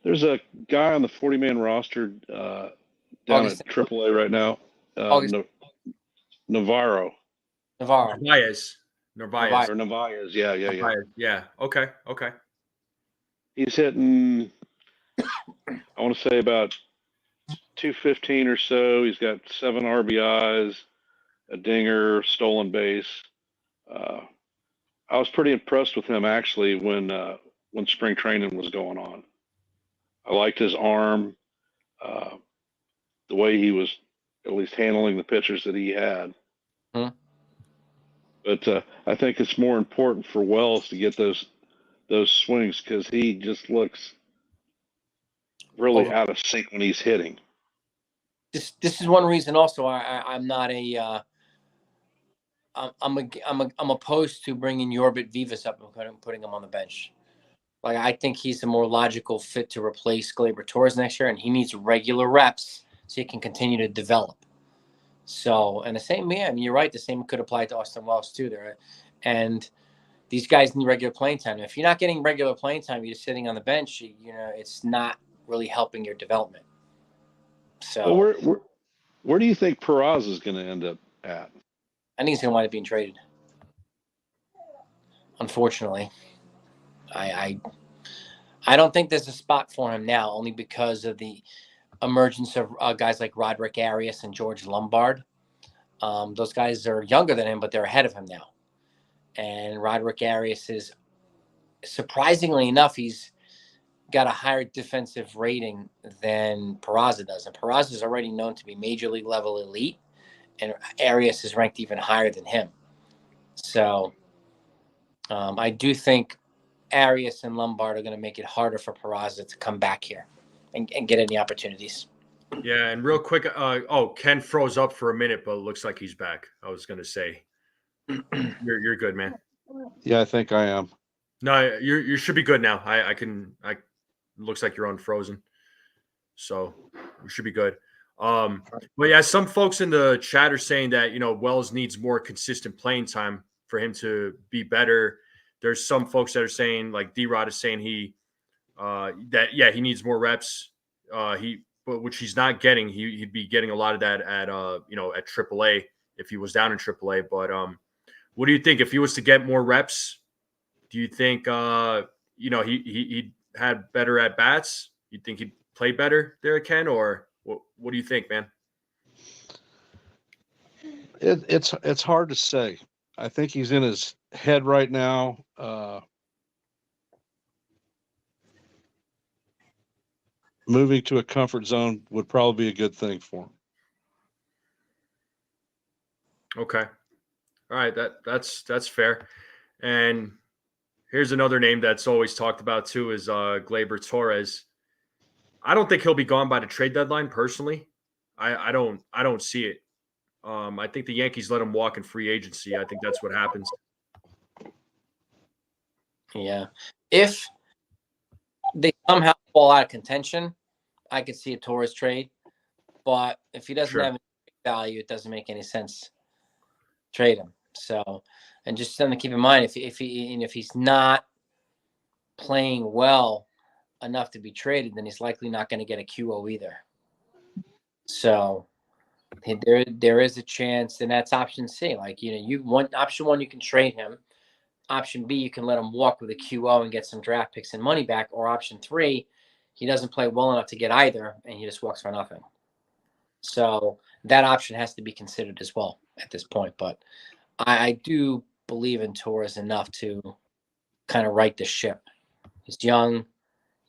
There's a guy on the 40-man roster down at AAA right now. Navarro. Narvaez. Yeah. Yeah. Okay. He's hitting, I want to say about 215 or so. He's got 7 RBIs, a dinger, stolen base. I was pretty impressed with him actually when spring training was going on. I liked his arm, the way he was at least handling the pitchers that he had. But I think it's more important for Wells to get those swings because he just looks really out of sync when he's hitting. This is one reason also I'm not a I'm opposed to bringing Yorbit Vivas up and putting him on the bench. Like I think he's a more logical fit to replace Gleyber Torres next year, and he needs regular reps so he can continue to develop. So, and the same, man, you're right. The same could apply to Austin Wells too. There, and these guys need regular playing time. If you're not getting regular playing time, you're just sitting on the bench. It's not really helping your development. So, well, where do you think Peraza is going to end up at? I think he's going to wind up being traded. Unfortunately, I don't think there's a spot for him now, only because of the emergence of guys like Roderick Arias and George Lombard. Those guys are younger than him, but they're ahead of him now. And Roderick Arias is, surprisingly enough, he's got a higher defensive rating than Peraza does. And Peraza is already known to be major league level elite, and Arias is ranked even higher than him. So I do think Arias and Lombard are going to make it harder for Peraza to come back here and get any opportunities. Yeah, and real quick, Ken froze up for a minute, but it looks like he's back. I was going to say, you're good, man. Yeah, I think I am. No, you should be good now. Looks like you're unfrozen, so you should be good. But yeah, some folks in the chat are saying that Wells needs more consistent playing time for him to be better. There's some folks that are saying, like D-Rod is saying, he needs more reps. Which he's not getting. He'd be getting a lot of that at AAA if he was down in AAA. But what do you think if he was to get more reps? Do you think he had better at bats? You think he'd play better there, Ken, or what do you think, man? It's hard to say. I think he's in his head right now. Moving to a comfort zone would probably be a good thing for him. Okay. All right. That's fair. And here's another name that's always talked about too is Gleyber Torres. I don't think he'll be gone by the trade deadline personally. I don't see it. I think the Yankees let him walk in free agency. I think that's what happens. Yeah. If they somehow fall out of contention, I could see a Torres trade. But if he doesn't Sure. have any value, it doesn't make any sense to trade him. So, and just something to keep in mind, if he's not playing well enough to be traded, then he's likely not going to get a QO either. So there is a chance, and that's option C. Like, you want option 1, you can trade him. Option B, you can let him walk with a QO and get some draft picks and money back. Or option 3, he doesn't play well enough to get either, and he just walks for nothing. So that option has to be considered as well at this point. But I do believe in Torres enough to kind of right the ship. He's young.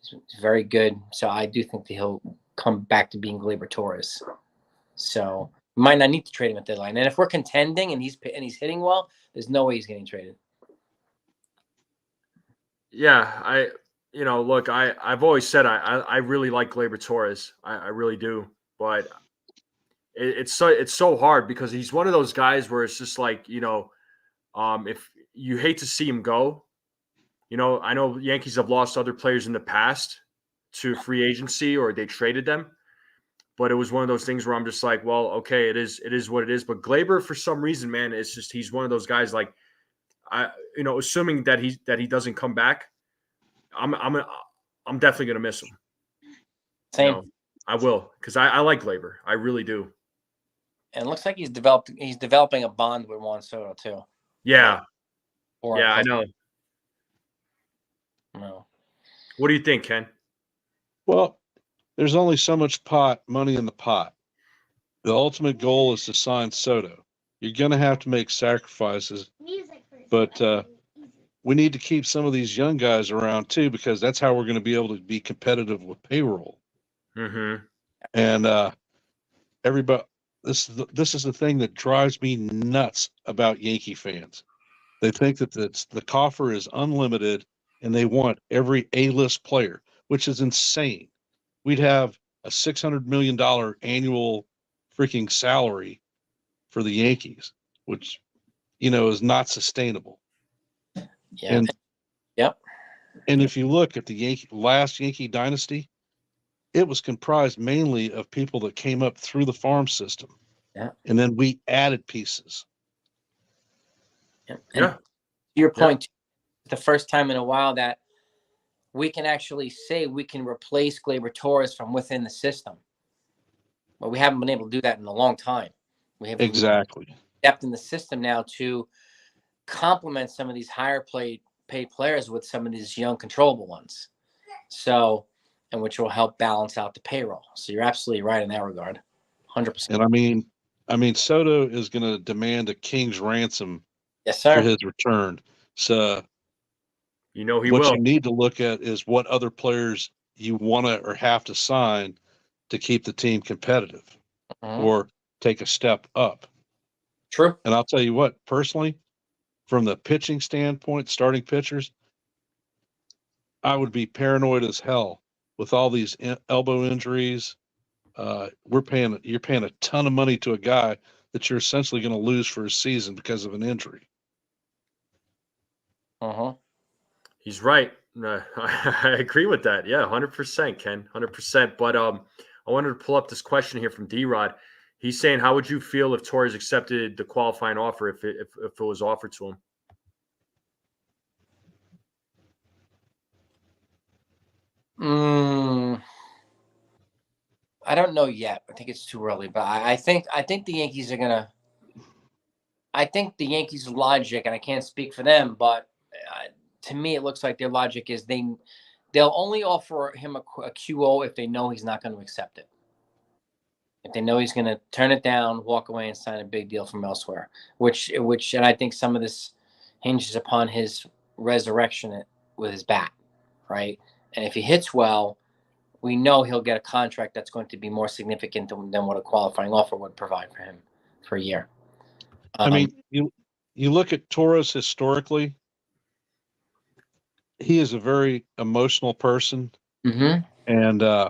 He's very good. So I do think that he'll come back to being Gleyber Torres. So we might not need to trade him at the deadline. And if we're contending and he's hitting well, there's no way he's getting traded. Yeah, look, I've always said I really like Gleyber Torres. I really do. But it's so hard because he's one of those guys where it's just like, if you hate to see him go. I know Yankees have lost other players in the past to free agency or they traded them. But it was one of those things where I'm just like, well, okay, it is what it is. But Gleyber, for some reason, man, it's just he's one of those guys. Like, assuming that he doesn't come back, I'm definitely gonna miss him. Same. I will, because I like Gleyber. I really do. And it looks like he's developing a bond with Juan Soto too. Yeah. Or I know. No. What do you think, Ken? Well, there's only so much money in the pot. The ultimate goal is to sign Soto. You're going to have to make sacrifices, but we need to keep some of these young guys around too, because that's how we're going to be able to be competitive with payroll. Mm-hmm. And everybody, this is the thing that drives me nuts about Yankee fans. They think that the coffer is unlimited, and they want every A-list player, which is insane. We'd have a $600 million annual freaking salary for the Yankees, which, is not sustainable. Yeah. And if you look at the last Yankee dynasty, it was comprised mainly of people that came up through the farm system. Yeah. And then we added pieces. Yeah. Yeah. To your point, the first time in a while that we can actually say we can replace Gleyber Torres from within the system. But we haven't been able to do that in a long time. We have Exactly depth in the system now to complement some of these higher paid players with some of these young controllable ones. So, and which will help balance out the payroll. So you're absolutely right in that regard. 100%. And I mean, Soto is going to demand a king's ransom Yes, sir. for his return. So he what will. you need to look at is what other players you want to or have to sign to keep the team competitive or take a step up. True. And I'll tell you what, personally, from the pitching standpoint, starting pitchers, I would be paranoid as hell with all these elbow injuries. You're paying a ton of money to a guy that you're essentially going to lose for a season because of an injury. He's right. I agree with that. Yeah, 100%, Ken, 100%. But I wanted to pull up this question here from D-Rod. He's saying, how would you feel if Torres accepted the qualifying offer if it was offered to him? I don't know yet. I think it's too early, but I think the Yankees are gonna. I think the Yankees' logic, and I can't speak for them, but to me, it looks like their logic is they'll only offer him a QO if they know he's not going to accept it. If they know he's going to turn it down, walk away, and sign a big deal from elsewhere, which, and I think some of this hinges upon his resurrection with his bat, right? And if he hits well, we know he'll get a contract that's going to be more significant than what a qualifying offer would provide for him for a year. I mean, you look at Torres historically, he is a very emotional person. And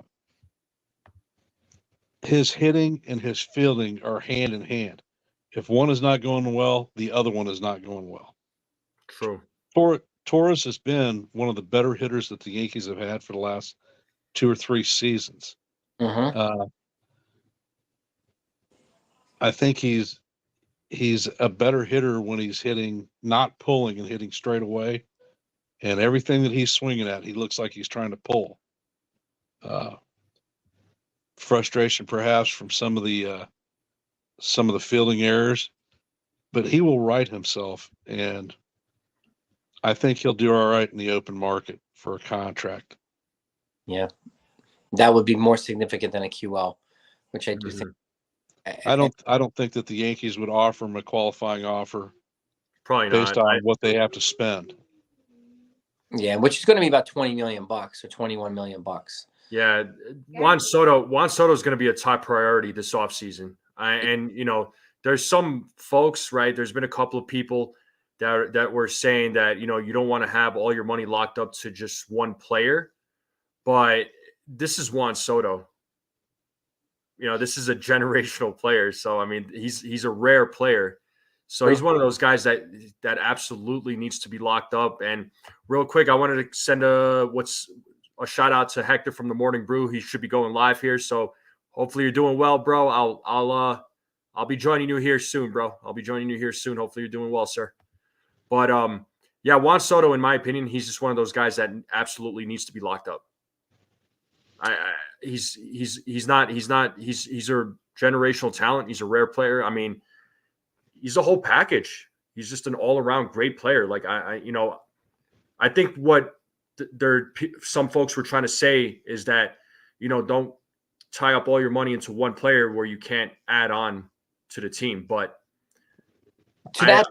his hitting and his fielding are hand in hand. If one is not going well, the other one is not going well. True. Torres has been one of the better hitters that the Yankees have had for the last 2 or 3 seasons. I think he's a better hitter when he's not pulling and hitting straight away. And everything that he's swinging at, he looks like he's trying to pull. Frustration perhaps from some of the fielding errors, but he will right himself, and I think he'll do all right in the open market for a contract. Yeah, that would be more significant than a QL, which I do think. I don't think that the Yankees would offer him a qualifying offer. Probably based not. on what they have to spend. Yeah, which is going to be about $20 million or $21 million. Yeah, Juan Soto is going to be a top priority this offseason. And there's some folks, right? There's been a couple of people that were saying that you don't want to have all your money locked up to just one player, but this is Juan Soto. This is a generational player. So I mean, he's a rare player. So he's one of those guys that absolutely needs to be locked up. And real quick, I wanted to send a shout out to Hector from the Morning Brew. He should be going live here. So hopefully you're doing well, bro. I'll be joining you here soon, bro. I'll be joining you here soon. Hopefully you're doing well, sir. But yeah, Juan Soto, in my opinion, he's just one of those guys that absolutely needs to be locked up. He's a generational talent. He's a rare player. I mean, he's a whole package. He's just an all-around great player. Like I think what some folks were trying to say is that don't tie up all your money into one player where you can't add on to the team. But to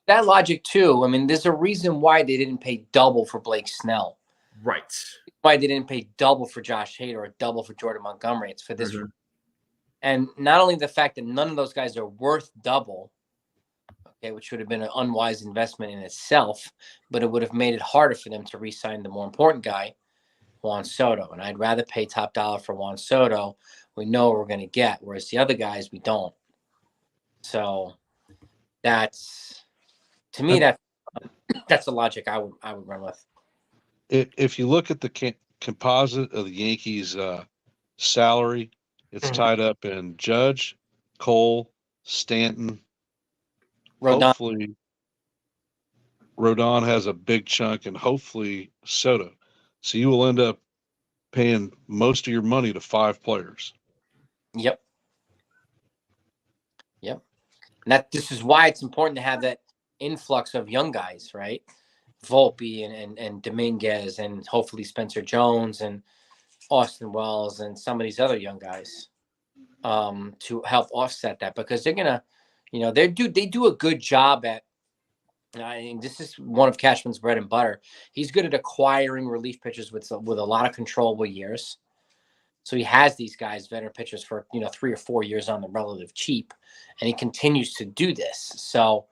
that logic too, I mean, there's a reason why they didn't pay double for Blake Snell. Right. Why they didn't pay double for Josh Hader or double for Jordan Montgomery. It's for this. Mm-hmm. And not only the fact that none of those guys are worth double, okay, which would have been an unwise investment in itself, but it would have made it harder for them to re-sign the more important guy, Juan Soto. And I'd rather pay top dollar for Juan Soto. We know what we're going to get, whereas the other guys, we don't. So that's, to me, that's the logic I would run with. If you look at the composite of the Yankees' salary, it's tied up in Judge, Cole, Stanton. Rodon. Hopefully, Rodon has a big chunk, and hopefully Soto. So you will end up paying most of your money to 5 players. Yep. And this is why it's important to have that influx of young guys, right? Volpe and Dominguez and hopefully Spencer Jones and Austin Wells and some of these other young guys to help offset that, because they're gonna, they do a good job at. And this is one of Cashman's bread and butter. He's good at acquiring relief pitchers with a lot of controllable years. So he has these guys, veteran pitchers, for 3 or 4 years on the relative cheap, and he continues to do this. So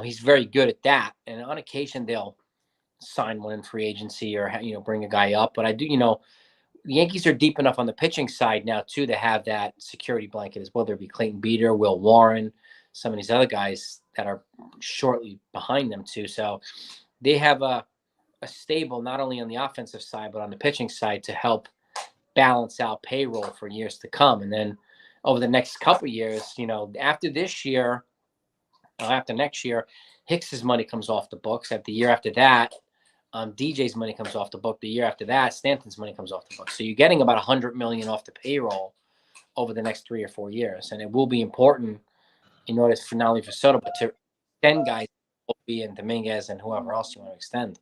he's very good at that. And on occasion they'll sign one in free agency or bring a guy up. But I do, the Yankees are deep enough on the pitching side now too to have that security blanket as well. There'd be Clayton Beater, Will Warren, some of these other guys that are shortly behind them too. So they have a stable, not only on the offensive side, but on the pitching side to help balance out payroll for years to come. And then over the next couple of years, after this year, after next year, Hicks's money comes off the books. After the year after that, DJ's money comes off the book. The year after that, Stanton's money comes off the book. So you're getting about $100 million off the payroll over the next 3 or 4 years. And it will be important in order for not only for Soto, but to extend guys, and Dominguez and whoever else you want to extend.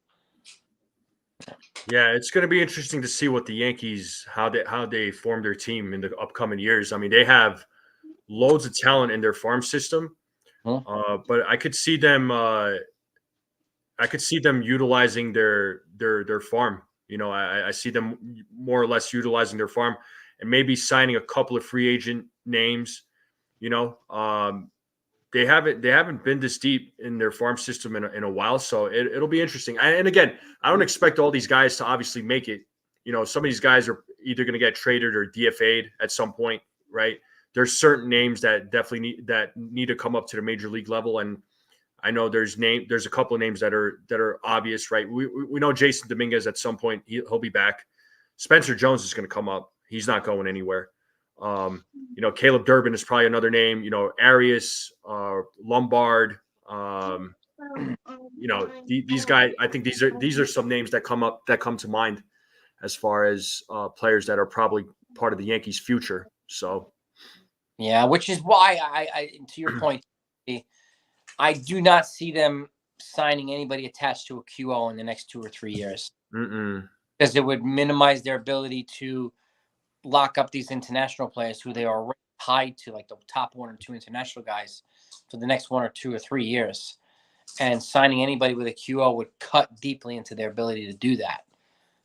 Yeah, it's going to be interesting to see what the Yankees, how they form their team in the upcoming years. I mean, they have loads of talent in their farm system, but I could see them. I could see them utilizing their farm. I see them more or less utilizing their farm and maybe signing a couple of free agent names. They haven't been this deep in their farm system in a while, so it'll be interesting. And again, I don't expect all these guys to obviously make it. Some of these guys are either going to get traded or DFA'd at some point, right? There's certain names that definitely need to come up to the major league level, and I know there's a couple of names that are obvious, right? We know Jason Dominguez at some point he'll be back. Spencer Jones is going to come up. He's not going anywhere. Caleb Durbin is probably another name. Arias, Lombard. These guys. I think these are some names that come to mind as far as players that are probably part of the Yankees' future. So, yeah, which is why I to your point, I do not see them signing anybody attached to a QO in the next 2 or 3 years, because it would minimize their ability to lock up these international players who they are already tied to, like the top 1 or 2 international guys for the next 1 or 2 or 3 years. And signing anybody with a QO would cut deeply into their ability to do that.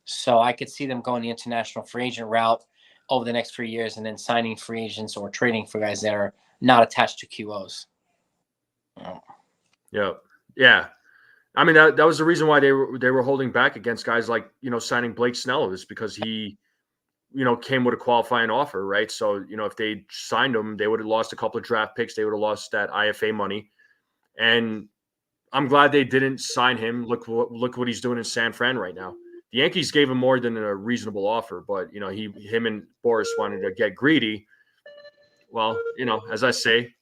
So I could see them going the international free agent route over the next 3 years, and then signing free agents or trading for guys that are not attached to QOs. Yeah. I mean, that was the reason why they were holding back against guys like, signing Blake Snell, is because he, came with a qualifying offer, right? So, if they signed him, they would have lost a couple of draft picks. They would have lost that IFA money. And I'm glad they didn't sign him. Look what he's doing in San Fran right now. The Yankees gave him more than a reasonable offer, but, him and Boris wanted to get greedy. Well, as I say,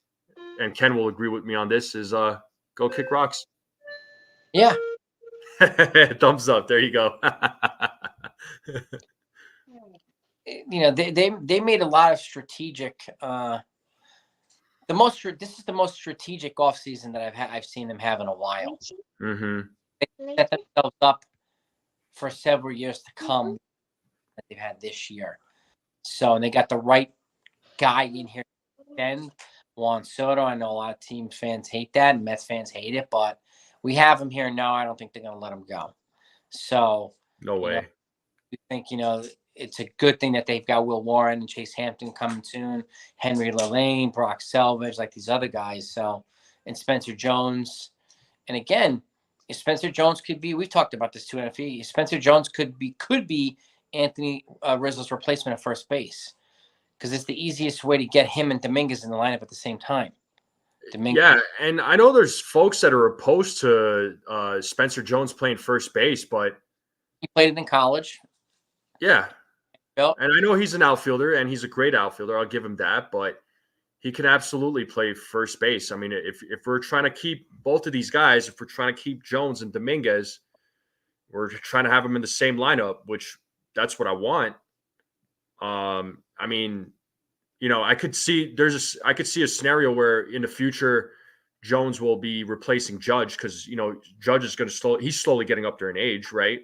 and Ken will agree with me on this, is go kick rocks. Yeah. Thumbs up. There you go. They made a lot of strategic. This is the most strategic offseason that I've seen them have in a while. Mm-hmm. They set themselves up for several years to come that they've had this year. So, and they got the right guy in here. And Juan Soto, I know a lot of team fans hate that, and Mets fans hate it, but we have him here now. I don't think they're going to let him go. So, no way. I think, it's a good thing that they've got Will Warren and Chase Hampton coming soon, Henry Lillane, Brock Selvage, like these other guys. So, and Spencer Jones. And again, if Spencer Jones could be, we've talked about this too, NFE. Spencer Jones could be Anthony Rizzo's replacement at first base, because it's the easiest way to get him and Dominguez in the lineup at the same time. Yeah, and I know there's folks that are opposed to Spencer Jones playing first base, but he played it in college. Yeah. Yep. And I know he's an outfielder, and he's a great outfielder. I'll give him that, but he can absolutely play first base. I mean, if we're trying to keep both of these guys, if we're trying to keep Jones and Dominguez, we're trying to have them in the same lineup, which that's what I want. I mean, I could see a scenario where in the future Jones will be replacing Judge, because Judge is going to he's slowly getting up there in age, right?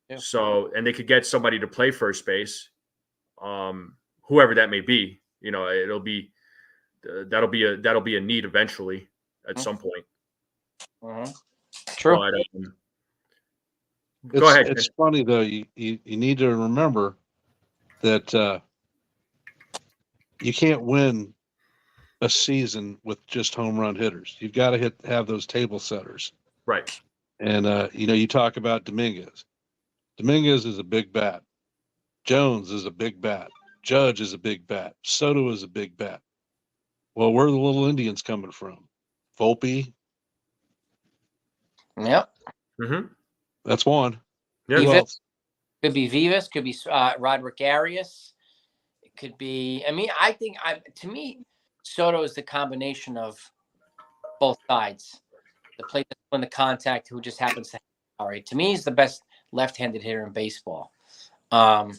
Yeah. So, and they could get somebody to play first base, whoever that may be. It'll be that'll be a need eventually at some point. Mm-hmm. True. But, go ahead. It's funny though. You need to remember that you can't win a season with just home run hitters. You've got to have those table setters, right? And you talk about Dominguez. Dominguez is a big bat. Jones is a big bat. Judge is a big bat. Soto is a big bat. Well, where are the little Indians coming from? Volpe? Yep. Mm-hmm. That's one. Yeah. Vivas, could be Vivas. Could be Roderick Arias. It could be. I mean, to me, Soto is the combination of both sides. The play when the contact, who just happens to. All right. To me, he's the best left-handed hitter in baseball. But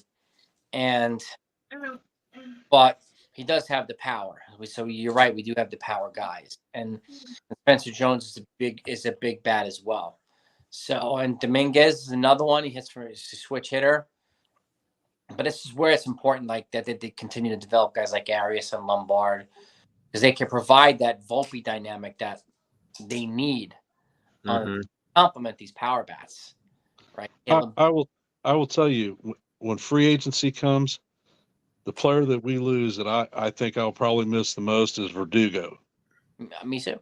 he does have the power. So you're right. We do have the power guys, and Spencer Jones is a big bat as well. So, and Dominguez is another one. He hits for a switch hitter. But this is where it's important, like that they continue to develop guys like Arias and Lombard, because they can provide that Volpe dynamic that they need to complement these power bats. Right. I will tell you, when free agency comes, the player that we lose that I think I'll probably miss the most is Verdugo. Me too.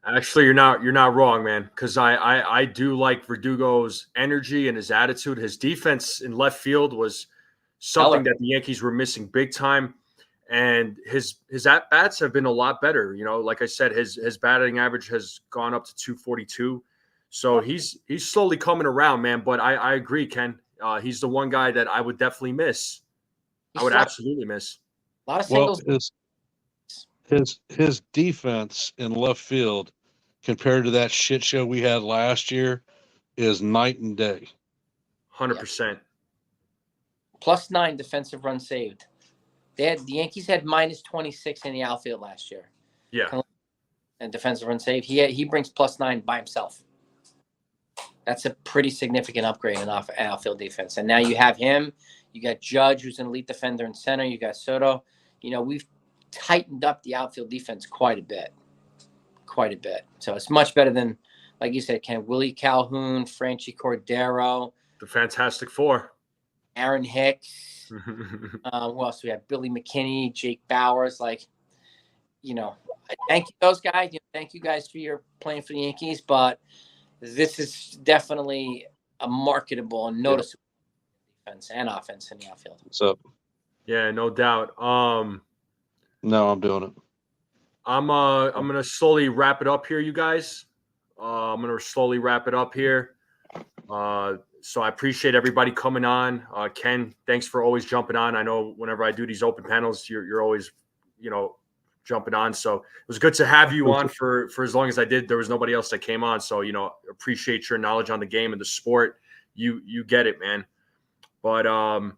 Actually, you're not wrong, man, because I do like Verdugo's energy and his attitude. His defense in left field was something that the Yankees were missing big time, and his at bats have been a lot better. Like I said, his batting average has gone up to 242. So he's slowly coming around, man. But I agree, Ken. He's the one guy that I would definitely miss. I would absolutely miss. A lot of Well, singles. his defense in left field compared to that shit show we had last year is night and day. 100%. +9 defensive runs saved. The Yankees had -26 in the outfield last year. Yeah. And defensive run saved. He brings +9 by himself. That's a pretty significant upgrade in outfield defense. And now you have him. You got Judge, who's an elite defender in center. You got Soto. We've tightened up the outfield defense quite a bit. So it's much better than, like you said, Willie Calhoun, Franchi Cordero, The Fantastic Four. Aaron Hicks. Who else? We have Billy McKinney, Jake Bowers. Thank you, those guys. Thank you guys for your playing for the Yankees. But this is definitely a marketable and noticeable defense and offense in the outfield. So, yeah, no doubt. no, I'm doing it. I'm gonna slowly wrap it up here, you guys. I'm gonna slowly wrap it up here. So I appreciate everybody coming on. Ken, thanks for always jumping on. I know whenever I do these open panels, you're always, jumping on. So it was good to have you on for as long as I did. There was nobody else that came on. So, appreciate your knowledge on the game and the sport. You get it, man. But, I'll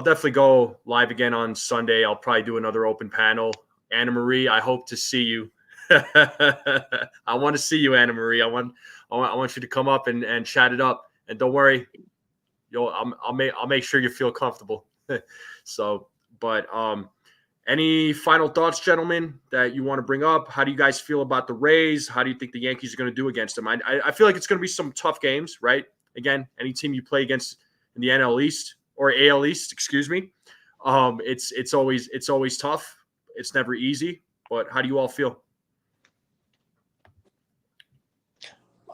definitely go live again on Sunday. I'll probably do another open panel. Anna Marie, I hope to see you. I want to see you, Anna Marie. I want you to come up and chat it up. And don't worry, I'll make sure you feel comfortable. So, but any final thoughts, gentlemen, that you want to bring up? How do you guys feel about the Rays? How do you think the Yankees are going to do against them? I feel like it's going to be some tough games, right? Again, any team you play against in the NL East or AL East, excuse me, it's always tough. It's never easy. But how do you all feel?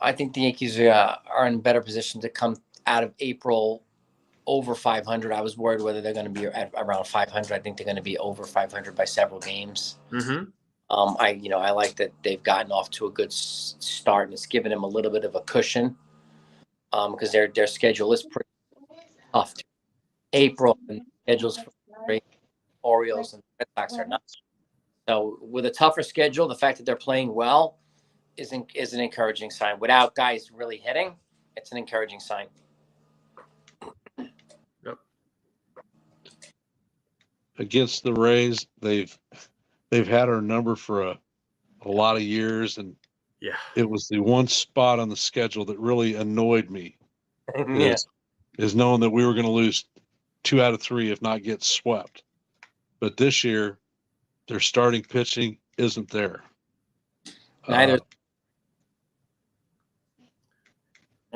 I think the Yankees are in a better position to come out of April over 500. I was worried whether they're going to be at around 500. I think they're going to be over 500 by several games. Mm-hmm. I like that they've gotten off to a good start, and it's given them a little bit of a cushion because their schedule is pretty tough. April and schedules for the Orioles and Red Sox are not. So with a tougher schedule, the fact that they're playing well is an encouraging sign. Without guys really hitting, it's an encouraging sign. Yep. Against the Rays, they've had our number for a lot of years, and yeah, it was the one spot on the schedule that really annoyed me. Yeah. Is knowing that we were going to lose 2 out of 3, if not get swept. But this year, their starting pitching isn't there. Neither.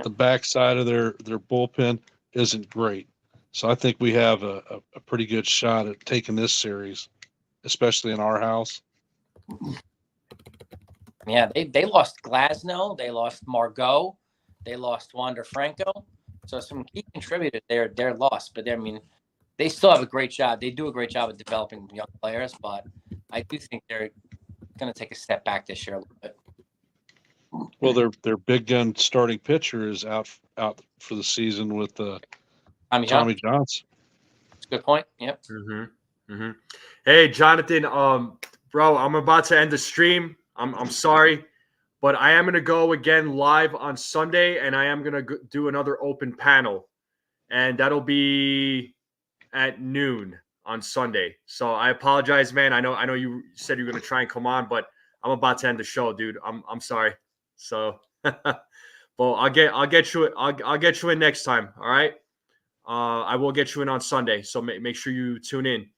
The backside of their bullpen isn't great. So I think we have a pretty good shot at taking this series, especially in our house. Yeah, they lost Glasnow, they lost Margot, they lost Wander Franco. So some key contributors they're lost. But they still have a great job. They do a great job of developing young players, but I do think they're going to take a step back this year a little bit. Well, their big gun starting pitcher is out for the season with Tommy Johnson. That's a good point. Yep. Mm-hmm. Mm-hmm. Hey, Jonathan, bro, I'm about to end the stream. I'm sorry, but I am going to go again live on Sunday, and I am going to do another open panel, and that'll be at noon on Sunday. So I apologize, man. I know you said you were going to try and come on, but I'm about to end the show, dude. I'm sorry. So, well, I'll get you in next time. All right. I will get you in on Sunday. So make sure you tune in.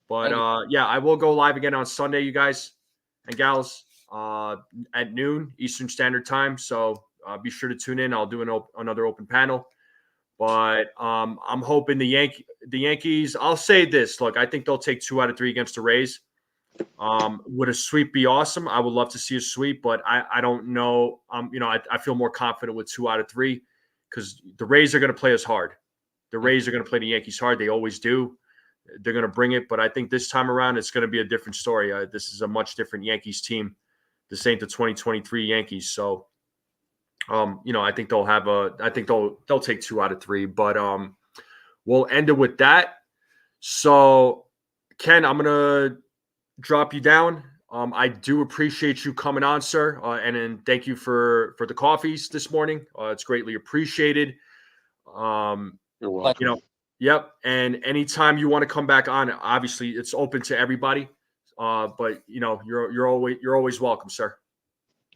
But yeah, I will go live again on Sunday, you guys and gals, at noon Eastern Standard Time. So be sure to tune in. I'll do another open panel. But I'm hoping the Yankees. I'll say this. Look, I think they'll take 2 out of 3 against the Rays. Would a sweep be awesome? I would love to see a sweep, but I don't know. I feel more confident with 2 out of 3 because the Rays are going to play us hard. The Rays are going to play the Yankees hard. They always do. They're going to bring it, but I think this time around it's going to be a different story. This is a much different Yankees team. This ain't the 2023 Yankees. So, I think they'll take 2 out of 3, but we'll end it with that. So, Ken, I'm gonna drop you down. I do appreciate you coming on, sir, and then thank you for the coffees this morning. It's greatly appreciated. You're welcome. Yep. And anytime you want to come back on, obviously it's open to everybody. But you're always welcome, sir.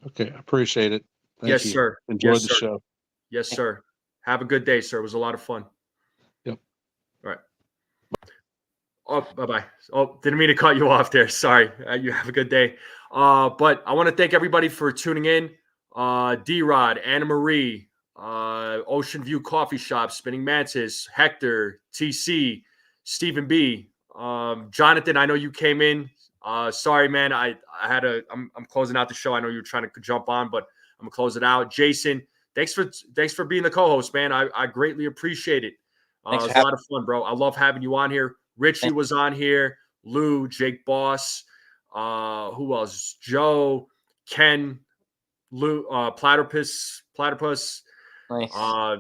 Okay, I appreciate it. Thank Yes, you. sir. Enjoyed Yes, the sir. show. Yes, sir. Have a good day, sir. It was a lot of fun. Yep. All right. Oh, bye-bye. Oh, didn't mean to cut you off there. Sorry. You have a good day. But I want to thank everybody for tuning in. D-Rod, Anna Marie, Ocean View Coffee Shop, Spinning Mantis, Hector, TC, Stephen B. Jonathan, I know you came in. Sorry, man. I'm closing out the show. I know you were trying to jump on, but I'm gonna close it out. Jason, thanks for being the co-host, man. I greatly appreciate it. It was a lot of fun, bro. I love having you on here. Richie was on here. Lou, Jake Boss. Who else? Joe, Ken, Lou, Platypus. Nice.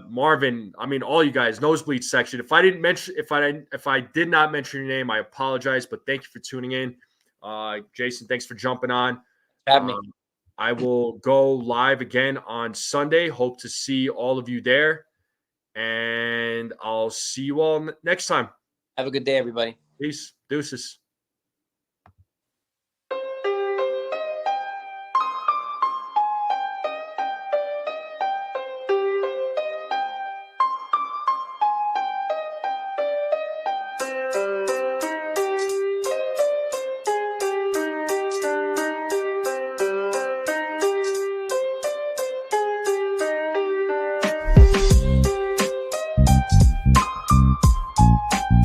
Marvin. I mean, all you guys. Nosebleed section. If I did not mention your name, I apologize. But thank you for tuning in. Jason, thanks for jumping on. Have me. I will go live again on Sunday. Hope to see all of you there. And I'll see you all next time. Have a good day, everybody. Peace. Deuces.